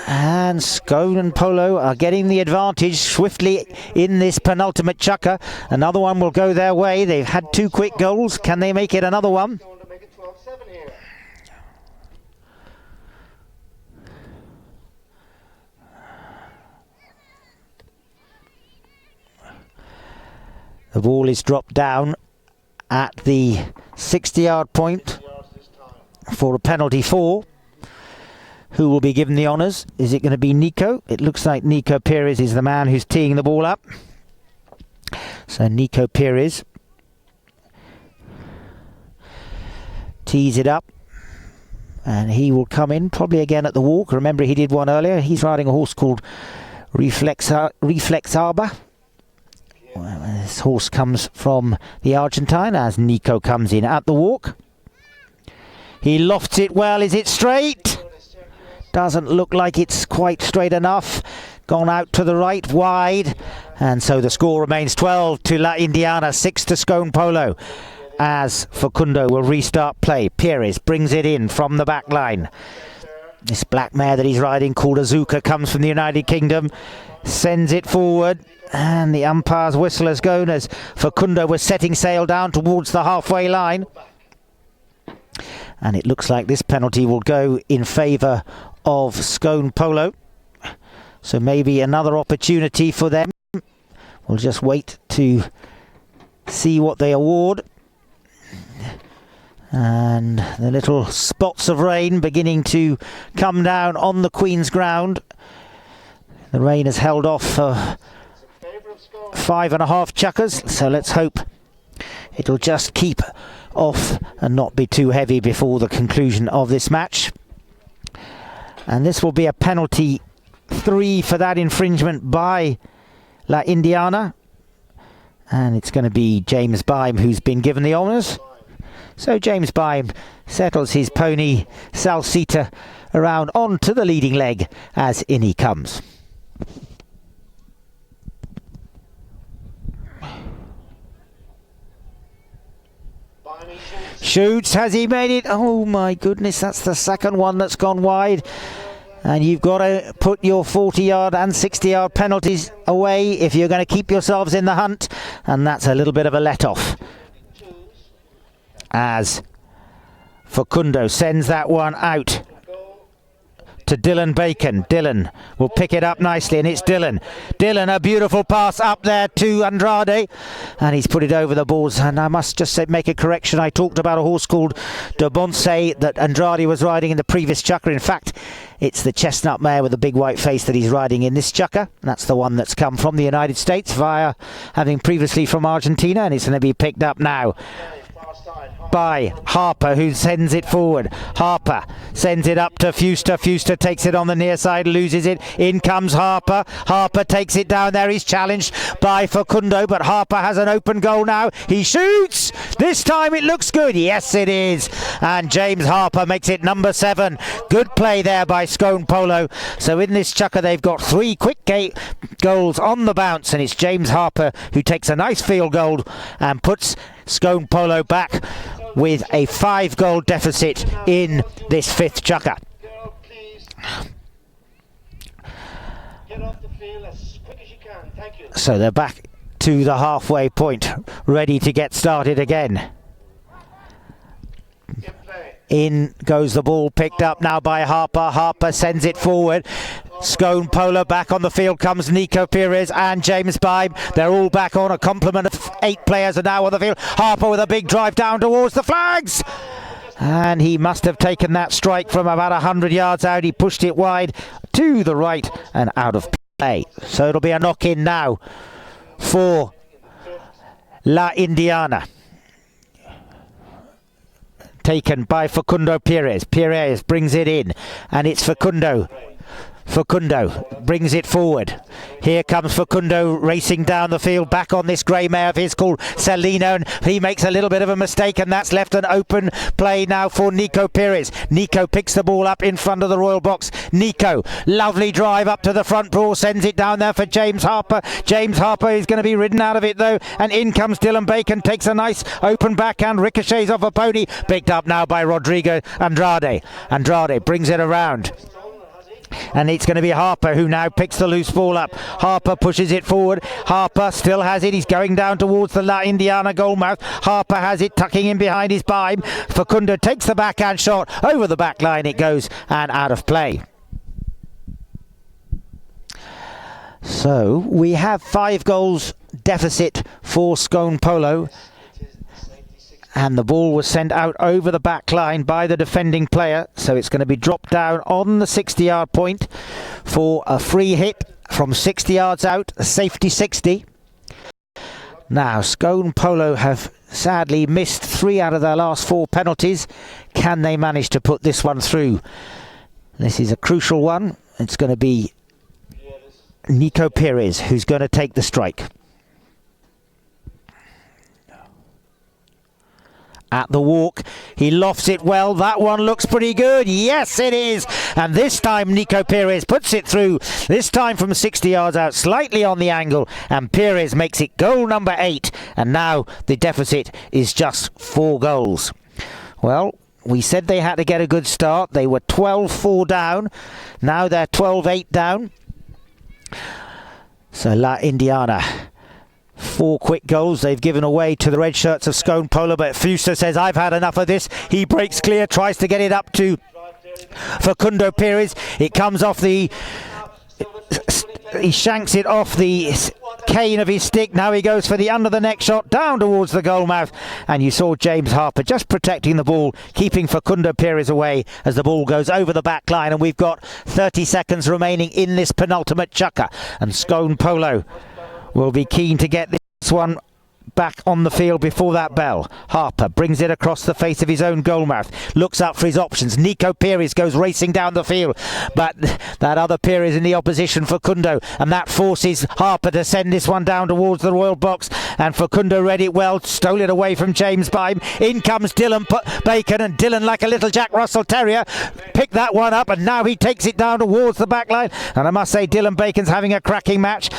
And Scone and Polo are getting the advantage swiftly in this penultimate chukker. Another one will go their way. They've had 2 quick goals. Can they make it another one? The ball is dropped down at the 60-yard point for a penalty 4. Who will be given the honours? Is it going to be Nico? It looks like Nico Perez is the man who's teeing the ball up. So Nico Perez tees it up. And he will come in probably again at the walk. Remember, he did one earlier. He's riding a horse called Reflex Arbor. Well, this horse comes from the Argentine as Nico comes in at the walk. He lofts it well. Is it straight? Doesn't look like it's quite straight enough. Gone out to the right, wide. And so the score remains 12 to La Indiana, 6 to Scone Polo. As Facundo will restart play. Perez brings it in from the back line. This black mare that he's riding called Azuka comes from the United Kingdom. Sends it forward. And the umpire's whistle has gone as Facundo was setting sail down towards the halfway line. And it looks like this penalty will go in favour of Scone Polo. So maybe another opportunity for them. We'll just wait to see what they award. And the little spots of rain beginning to come down on the Queen's ground. The rain has held off for 5.5 chukkers, so let's hope it'll just keep off and not be too heavy before the conclusion of this match. And this will be a penalty 3 for that infringement by La Indiana. And it's going to be James Byam who's been given the honours. So James Byam settles his pony Salsita around onto the leading leg as in he comes. Shoots, has he made it? Oh my goodness, that's the second one that's gone wide. And you've got to put your 40-yard and 60-yard penalties away if you're going to keep yourselves in the hunt. And that's a little bit of a let-off. As Facundo sends that one out to Dylan Bacon. Dylan will pick it up nicely, and it's Dylan. Dylan, a beautiful pass up there to Andrade, and he's put it over the boards. And I must just say, make a correction. I talked about a horse called De Bonse that Andrade was riding in the previous chukker. In fact, it's the chestnut mare with the big white face that he's riding in this chukker. That's the one that's come from the United States via having previously from Argentina, and it's going to be picked up now by Harper, who sends it forward. Harper sends it up to Fuster. Fuster takes it on the near side, loses it. In comes Harper. Harper takes it down there. He's challenged by Facundo, but Harper has an open goal now. He shoots. This time it looks good. Yes, it is. And James Harper makes it number 7. Good play there by Scone Polo. So in this chukker, they've got 3 quick goals on the bounce, and it's James Harper who takes a nice field goal and puts Scone Polo back with a 5-goal deficit in this 5th chukker. So they're back to the halfway point, ready to get started again. In goes the ball, picked up now by Harper. Harper sends it forward. Scone Polo back on the field comes Nico Perez and James Byam. They're all back on. A complement of 8 players are now on the field. Harper with a big drive down towards the flags. And he must have taken that strike from about 100 yards out. He pushed it wide to the right and out of play. So it'll be a knock-in now for La Indiana. Taken by Facundo Perez. Perez brings it in, and it's Facundo. Facundo brings it forward. Here comes Facundo racing down the field, back on this grey mare of his called Celino, and he makes a little bit of a mistake, and that's left an open play now for Nico Perez. Nico picks the ball up in front of the royal box. Nico, lovely drive up to the front ball, sends it down there for James Harper. James Harper is going to be ridden out of it though, and in comes Dylan Bacon, takes a nice open backhand, ricochets off a pony, picked up now by Rodrigo Andrade. Andrade brings it around. And it's going to be Harper who now picks the loose ball up. Harper pushes it forward. Harper still has it. He's going down towards the La Indiana goalmouth. Harper has it tucking in behind his bime. Facundo takes the backhand shot. Over the back line it goes and out of play. So we have 5 goals deficit for Scone Polo. And the ball was sent out over the back line by the defending player, so it's going to be dropped down on the 60-yard point for a free hit from 60 yards out, a safety 60. Now Scone Polo have sadly missed 3 out of their last 4 penalties. Can they manage to put this one through? This is a crucial one. It's going to be Nico Perez who's going to take the strike. At the walk, he lofts it well. That one looks pretty good. Yes, it is. And this time Nico Perez puts it through. This time from 60 yards out, slightly on the angle. And Perez makes it goal number 8. And now the deficit is just 4 goals. Well, we said they had to get a good start. They were 12-4 down. Now they're 12-8 down. So La Indiana, 4 quick goals they've given away to the red shirts of Scone Polo, but Fuster says, I've had enough of this. He breaks clear, tries to get it up to Facundo Perez. It comes off the... He shanks it off the cane of his stick. Now he goes for the under the neck shot down towards the goal mouth. And you saw James Harper just protecting the ball, keeping Facundo Perez away as the ball goes over the back line. And we've got 30 seconds remaining in this penultimate chukker. And Scone Polo will be keen to get this one back on the field before that bell. Harper brings it across the face of his own goalmouth, looks up for his options. Nico Perez goes racing down the field, but that other Perez in the opposition, Facundo, and that forces Harper to send this one down towards the royal box, and Facundo read it well, stole it away from James Bime. In comes Dylan Bacon, and Dylan, like a little Jack Russell Terrier, picked that one up, and now he takes it down towards the back line. And I must say Dylan Bacon's having a cracking match.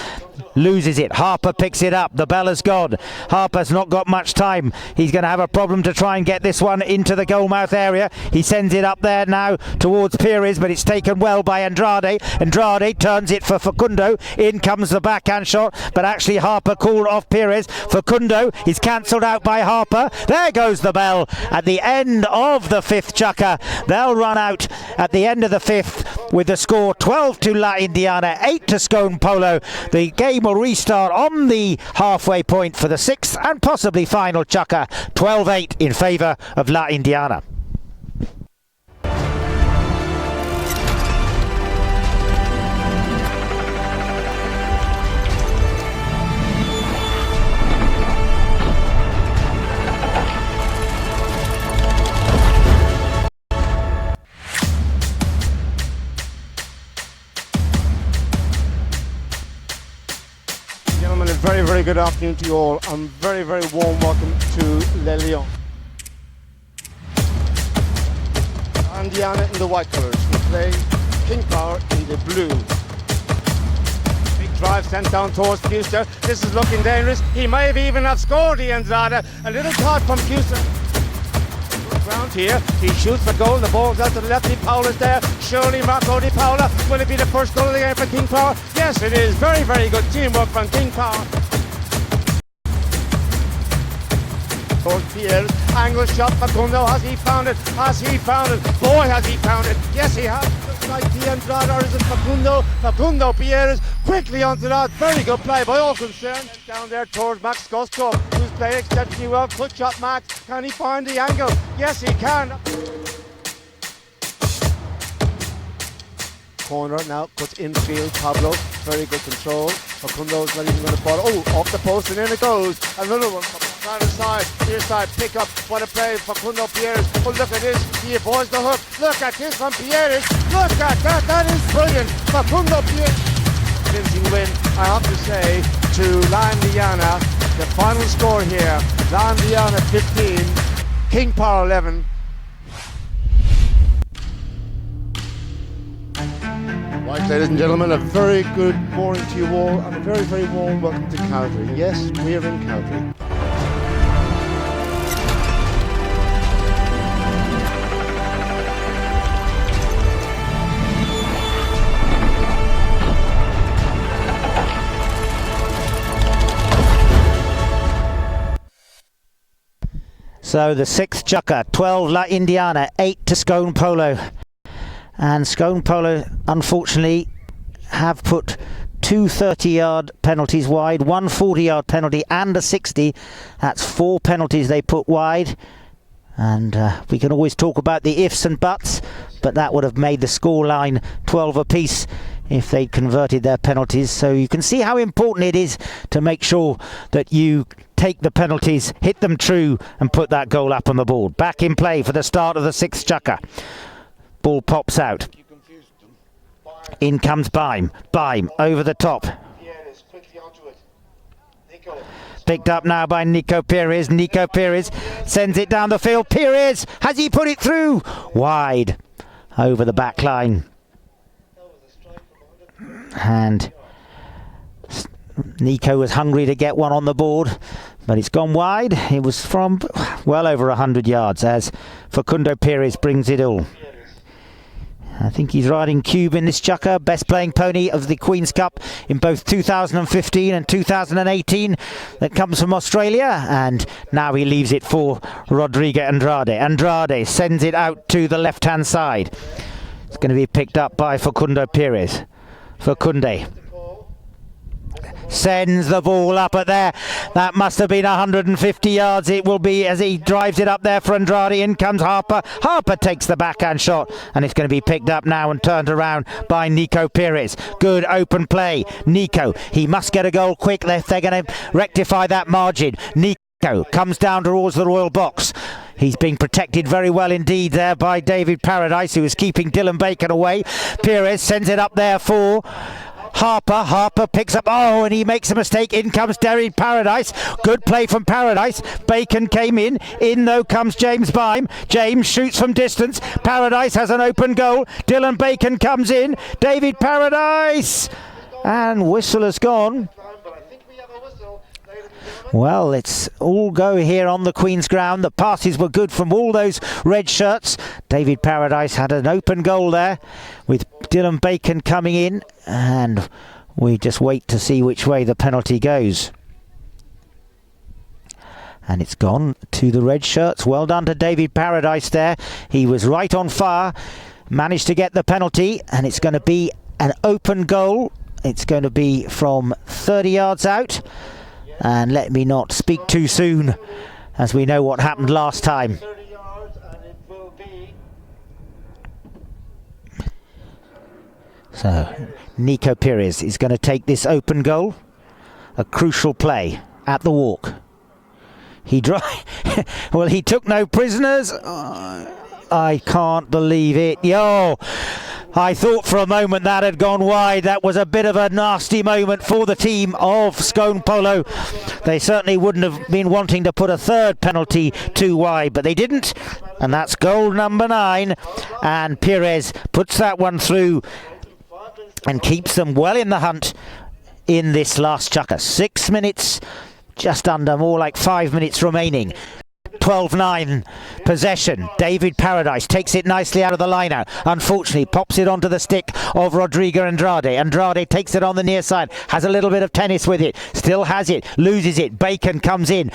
Loses it. Harper picks it up. The bell has gone. Harper's not got much time. He's going to have a problem to try and get this one into the goalmouth area. He sends it up there now towards Perez, but it's taken well by Andrade. Andrade turns it for Facundo. In comes the backhand shot, but actually Harper called off Perez. Facundo is cancelled out by Harper. There goes the bell at the end of the 5th chukker. They'll run out at the end of the 5th with the score 12 to La Indiana, 8 to Scone Polo. The game will restart on the halfway point for the 6th and possibly final chukker, 12-8 in favour of La Indiana. Very, very good afternoon to you all, and very, very warm welcome to Le Lion. Indiana in the white colours, we play King Power in the blue. Big drive sent down towards Fuster. This is looking dangerous. He may have even have scored the Andrade. A little caught from Fuster. Ground here, he shoots for goal, the ball's out to the left, Di Paola's there, surely Marco Di Paola, will it be the first goal of the game for King Power? Yes it is, very, very good teamwork from King Power. Towards Pierre's angle shot, Facundo, has he found it? Has he found it? Boy has he found it, yes he has. Looks like the Andrade, or is it Facundo? Facundo Pierre's quickly onto that, very good play by all concerned. Down there towards Max Gusto, who's playing exceptionally well, good shot Max, can he find the angle? Yes he can. Corner now, puts infield, Pablo, very good control. Facundo's not even going to follow, oh, off the post and in it goes, another one. Trying to side, near side, pick up, what a play for Facundo Pierres. Oh, look at this, he avoids the hook. Look at this from Pierres. Look at that, that is brilliant. Facundo Pierres. Convincing win, I have to say, to La Indiana. The final score here, La Indiana 15, King Power 11. Right, ladies and gentlemen, a very good morning to you all and a very, very warm welcome to Calgary. Yes, we're in Calgary. So the sixth chukker, 12 La Indiana, 8 to Scone Polo. And Scone Polo, unfortunately, have put two 30-yard penalties wide, one 40-yard penalty and a 60. That's 4 penalties they put wide. And we can always talk about the ifs and buts, but that would have made the scoreline 12 apiece if they'd converted their penalties. So you can see how important it is to make sure that you take the penalties, hit them true, and put that goal up on the board. Back in play for the start of the sixth chukker. Ball pops out. In comes Baim. Baim over the top. Picked up now by Nico Pierres. Nico Pierres sends it down the field. Pierres, has he put it through? Wide over the back line. And Nico was hungry to get one on the board, but it's gone wide. It was from well over 100 yards as Facundo Pierres brings it all. I think he's riding Cube in this chukker, best playing pony of the Queen's Cup in both 2015 and 2018 that comes from Australia, and now he leaves it for Rodrigo Andrade. Andrade sends it out to the left hand side. It's going to be picked up by Facundo Pierres. Facunde sends the ball up at there. That must have been 150 yards. It will be as he drives it up there for Andrade. In comes Harper. Harper takes the backhand shot, and it's going to be picked up now and turned around by Nico Pierres. Good open play. Nico, he must get a goal quick if they're going to rectify that margin. Nico comes down towards the royal box. He's being protected very well indeed there by David Paradise, who is keeping Dylan Bacon away. Pierres sends it up there for Harper. Harper picks up, and he makes a mistake. In comes David Paradise. Good play from Paradise. Bacon came in. In though comes James Baim. James shoots from distance. Paradise has an open goal. Dylan Bacon comes in. David Paradise. And whistle has gone. Well, it's all go here on the Queen's ground. The passes were good from all those red shirts. David Paradise had an open goal there with Dylan Bacon coming in, and we just wait to see which way the penalty goes. And it's gone to the red shirts. Well done to David Paradise there. He was right on fire, managed to get the penalty, and it's going to be an open goal. It's going to be from 30 yards out. And let me not speak too soon, as we know what happened last time. So Nico Pierres is going to take this open goal. A crucial play at the walk. He well, he took no prisoners. I can't believe it. I thought for a moment that had gone wide. That was a bit of a nasty moment for the team of Scone Polo. They certainly wouldn't have been wanting to put a third penalty too wide, but they didn't. And that's goal number 9. And Pierres puts that one through and keeps them well in the hunt in this last chukker. 6 minutes, just under, more like 5 minutes remaining. 12-9 possession. David Paradise takes it nicely out of the line out. Unfortunately, pops it onto the stick of Rodrigo Andrade. Andrade takes it on the near side. Has a little bit of tennis with it. Still has it. Loses it. Bacon comes in.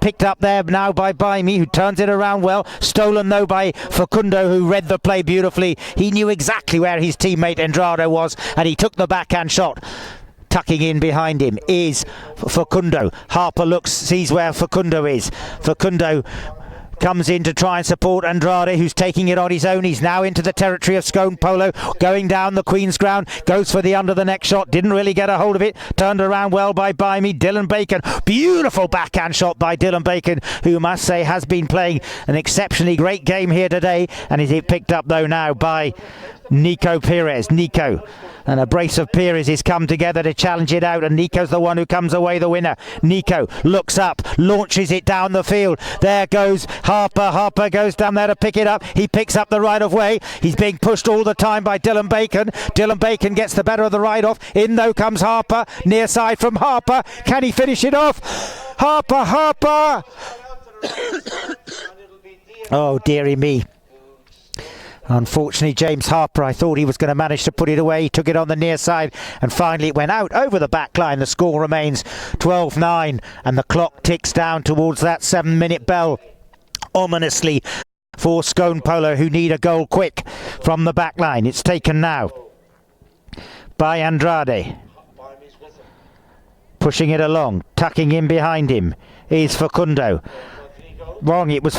Picked up there now by Baimi, who turns it around well. Stolen though by Facundo, who read the play beautifully. He knew exactly where his teammate Andrade was, and he took the backhand shot. Tucking in behind him is Facundo. Harper looks, sees where Facundo is. Facundo comes in to try and support Andrade, who's taking it on his own. He's now into the territory of Scone Polo, going down the Queen's ground, goes for the under the neck shot, didn't really get a hold of it, turned around well by Bimey. Dylan Bacon, beautiful backhand shot by Dylan Bacon, who must say has been playing an exceptionally great game here today, and is it picked up though now by Nico Perez. Nico and a brace of Perez's come together to challenge it out, and Nico's the one who comes away the winner. Nico looks up, launches it down the field. There goes Harper. Harper goes down there to pick it up. He picks up the right of way. He's being pushed all the time by Dylan Bacon. Dylan Bacon gets the better of the ride off. In though comes Harper. Near side from Harper. Can he finish it off? Harper, Harper! Oh, dearie me. Unfortunately, James Harper, I thought he was going to manage to put it away. He took it on the near side, and finally it went out over the back line. The score remains 12-9, and the clock ticks down towards that 7-minute bell, ominously, for Scone Polo, who need a goal quick from the back line. It's taken now by Andrade. Pushing it along, tucking in behind him is Facundo. Wrong, it was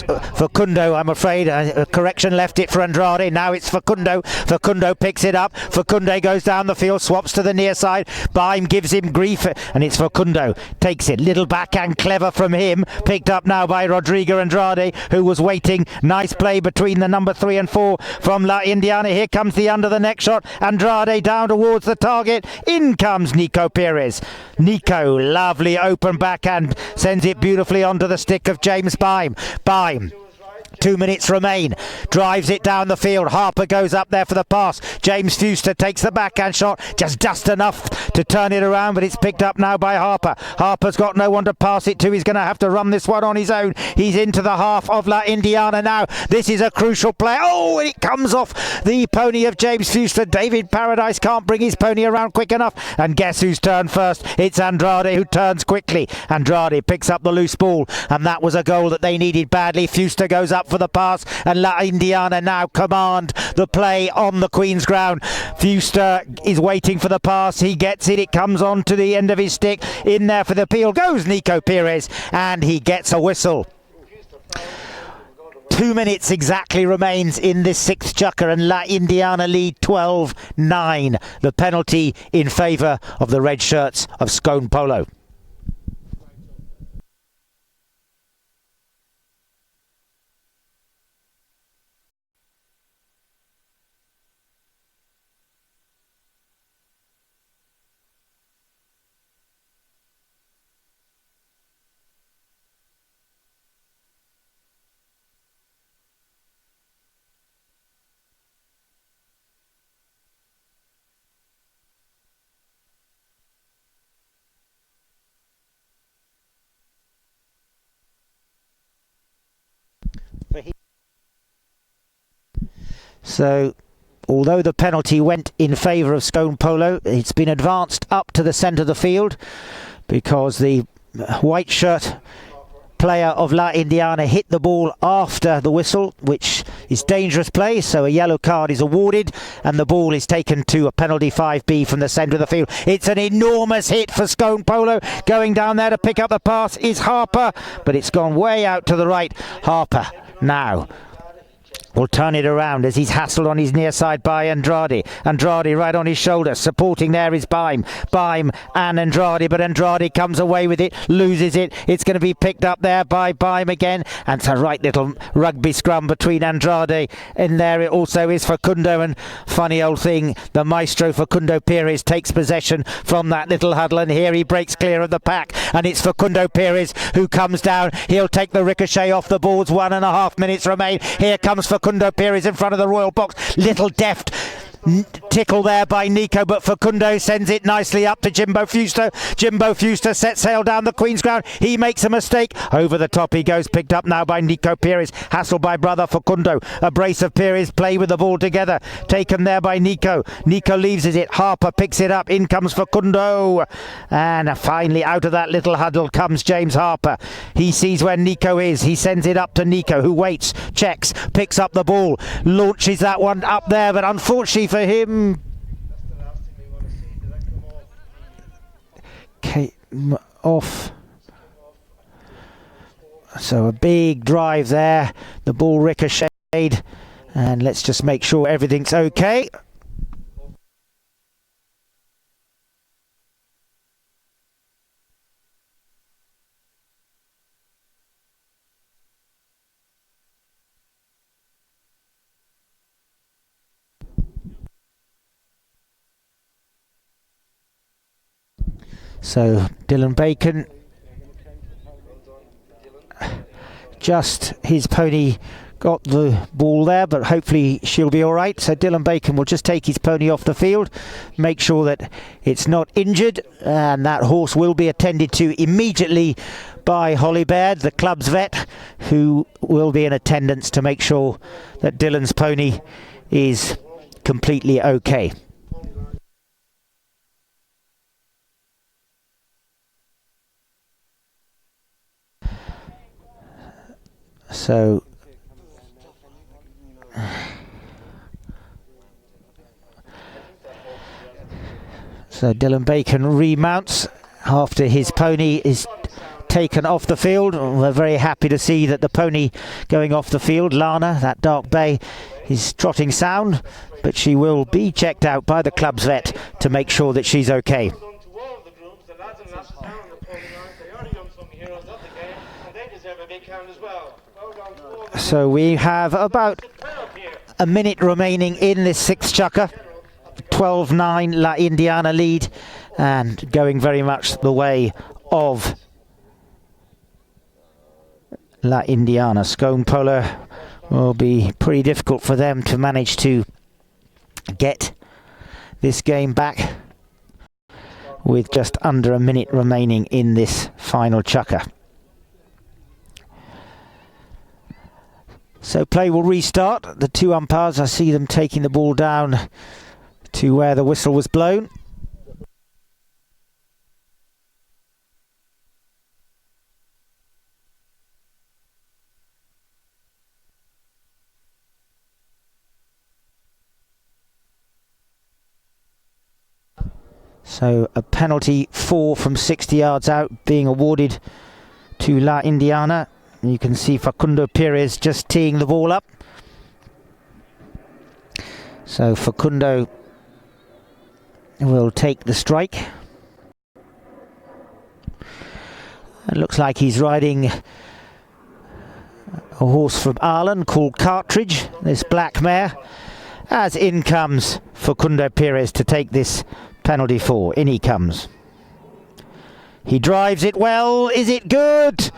Facundo, I'm afraid. A correction, left it for Andrade. Now it's Facundo. Facundo picks it up. Facundo goes down the field, swaps to the near side. Baim gives him grief, and it's Facundo. Takes it. Little backhand, clever from him. Picked up now by Rodrigo Andrade, who was waiting. Nice play between the number 3 and 4 from La Indiana. Here comes the under the neck shot. Andrade down towards the target. In comes Nico Perez. Nico, lovely open backhand, sends it beautifully onto the stick of James Baim. Baim, 2 minutes remain, drives it down the field. Harper goes up there for the pass. James Fuster takes the backhand shot, just enough to turn it around, but it's picked up now by Harper. Harper's got no one to pass it to. He's going to have to run this one on his own. He's into the half of La Indiana now. This is a crucial play. Oh, and it comes off the pony of James Fuster. David Paradise can't bring his pony around quick enough, and guess who's turned first? It's Andrade, who turns quickly. Andrade picks up the loose ball, and that was a goal that they needed badly. Fuster goes up for the pass, and La Indiana now command the play on the Queen's ground. Fuster is waiting for the pass. He gets it. It comes on to the end of his stick. In there for the appeal goes Nico Perez, and he gets a whistle. 2 minutes exactly remains in this sixth chukker, and La Indiana lead 12-9. The penalty in favour of the red shirts of Scone Polo. So, although the penalty went in favour of Scone Polo, it's been advanced up to the centre of the field because the white shirt player of La Indiana hit the ball after the whistle, which is dangerous play, so a yellow card is awarded, and the ball is taken to a penalty 5B from the centre of the field. It's an enormous hit for Scone Polo. Going down there to pick up the pass is Harper, but it's gone way out to the right. Harper now will turn it around as he's hassled on his near side by Andrade. Andrade right on his shoulder. Supporting there is Baim. Baim and Andrade, but Andrade comes away with it, loses it. It's going to be picked up there by Baim again, and it's a right little rugby scrum between Andrade. In there it also is Facundo, and funny old thing, the maestro Facundo Perez takes possession from that little huddle, and here he breaks clear of the pack, and it's Facundo Perez who comes down. He'll take the ricochet off the boards. 1.5 minutes remain. Here comes Facundo Perez in front of the royal box. Little deft tickle there by Nico, but Facundo sends it nicely up to Jimbo Fuster. Jimbo Fuster sets sail down the Queen's ground. He makes a mistake. Over the top he goes, picked up now by Nico Perez. Hassled by brother Facundo. A brace of Perez play with the ball together. Taken there by Nico. Nico leaves it. Harper picks it up. In comes Facundo. And finally out of that little huddle comes James Harper. He sees where Nico is. He sends it up to Nico, who waits, checks, picks up the ball, launches that one up there, but unfortunately for him, came off. So a big drive there, the ball ricocheted, and let's just make sure everything's okay. So Dylan Bacon, just his pony got the ball there, but hopefully she'll be all right. So Dylan Bacon will just take his pony off the field, make sure that it's not injured, and that horse will be attended to immediately by Holly Baird, the club's vet, who will be in attendance to make sure that Dylan's pony is completely okay. So Dylan Bacon remounts after his pony is taken off the field. We're very happy to see that the pony going off the field, Lana, that dark bay, is trotting sound, but she will be checked out by the club's vet to make sure that she's okay. So we have about a minute remaining in this sixth chukker. 12-9 La Indiana lead, and going very much the way of La Indiana. Scone Polo will be pretty difficult for them to manage to get this game back with just under a minute remaining in this final chukker. So play will restart. The two umpires, I see them taking the ball down to where the whistle was blown. So a penalty 4 from 60 yards out being awarded to La Indiana. You can see Facundo Perez just teeing the ball up. So Facundo will take the strike. It looks like he's riding a horse from Ireland called Cartridge, this black mare, as in comes Facundo Perez to take this penalty 4. In he comes. He drives it well. Is it good?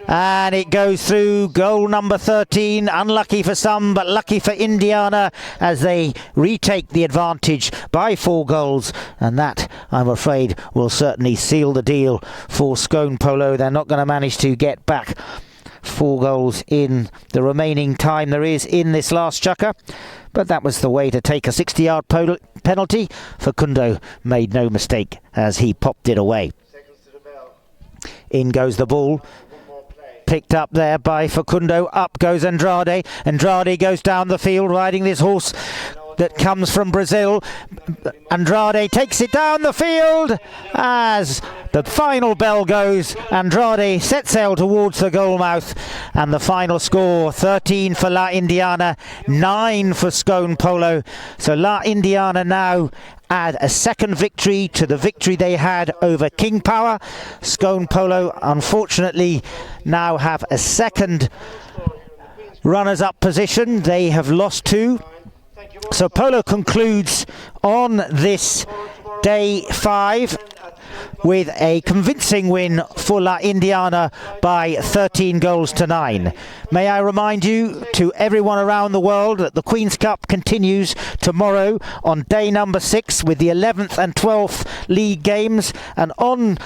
And it goes through. Goal number 13. Unlucky for some, but lucky for Indiana as they retake the advantage by 4 goals. And that, I'm afraid, will certainly seal the deal for Scone Polo. They're not going to manage to get back 4 goals in the remaining time there is in this last chukker. But that was the way to take a 60-yard penalty. Facundo made no mistake as he popped it away. In goes the ball. Picked up there by Facundo. Up goes Andrade. Andrade goes down the field riding this horse that comes from Brazil. Andrade takes it down the field as the final bell goes. Andrade set sail towards the goal mouth, and the final score 13 for La Indiana, 9 for Scone Polo. So La Indiana now add a second victory to the victory they had over King Power. Scone Polo unfortunately now have a second runners-up position. They have lost 2. So Polo concludes on this day 5 with a convincing win for La Indiana by 13 goals to 9. May I remind you to everyone around the world that the Queen's Cup continues tomorrow on day number 6 with the 11th and 12th league games, and on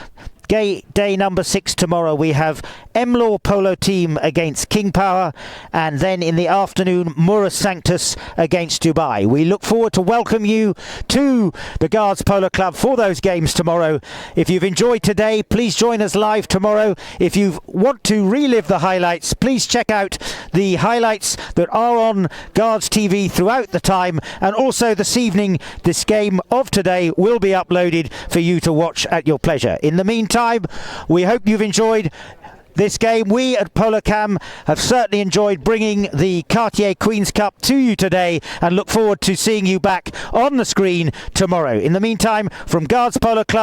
day number 6 tomorrow we have Emlaw Polo Team against King Power, and then in the afternoon Murus Sanctus against Dubai. We look forward to welcome you to the Guards Polo Club for those games tomorrow. If you've enjoyed today, please join us live tomorrow. If you want to relive the highlights, please check out the highlights that are on Guards TV throughout the time, and also this evening this game of today will be uploaded for you to watch at your pleasure. In the meantime, we hope you've enjoyed this game. We at Polo Cam have certainly enjoyed bringing the Cartier Queens Cup to you today and look forward to seeing you back on the screen tomorrow. In the meantime, from Guards Polo Club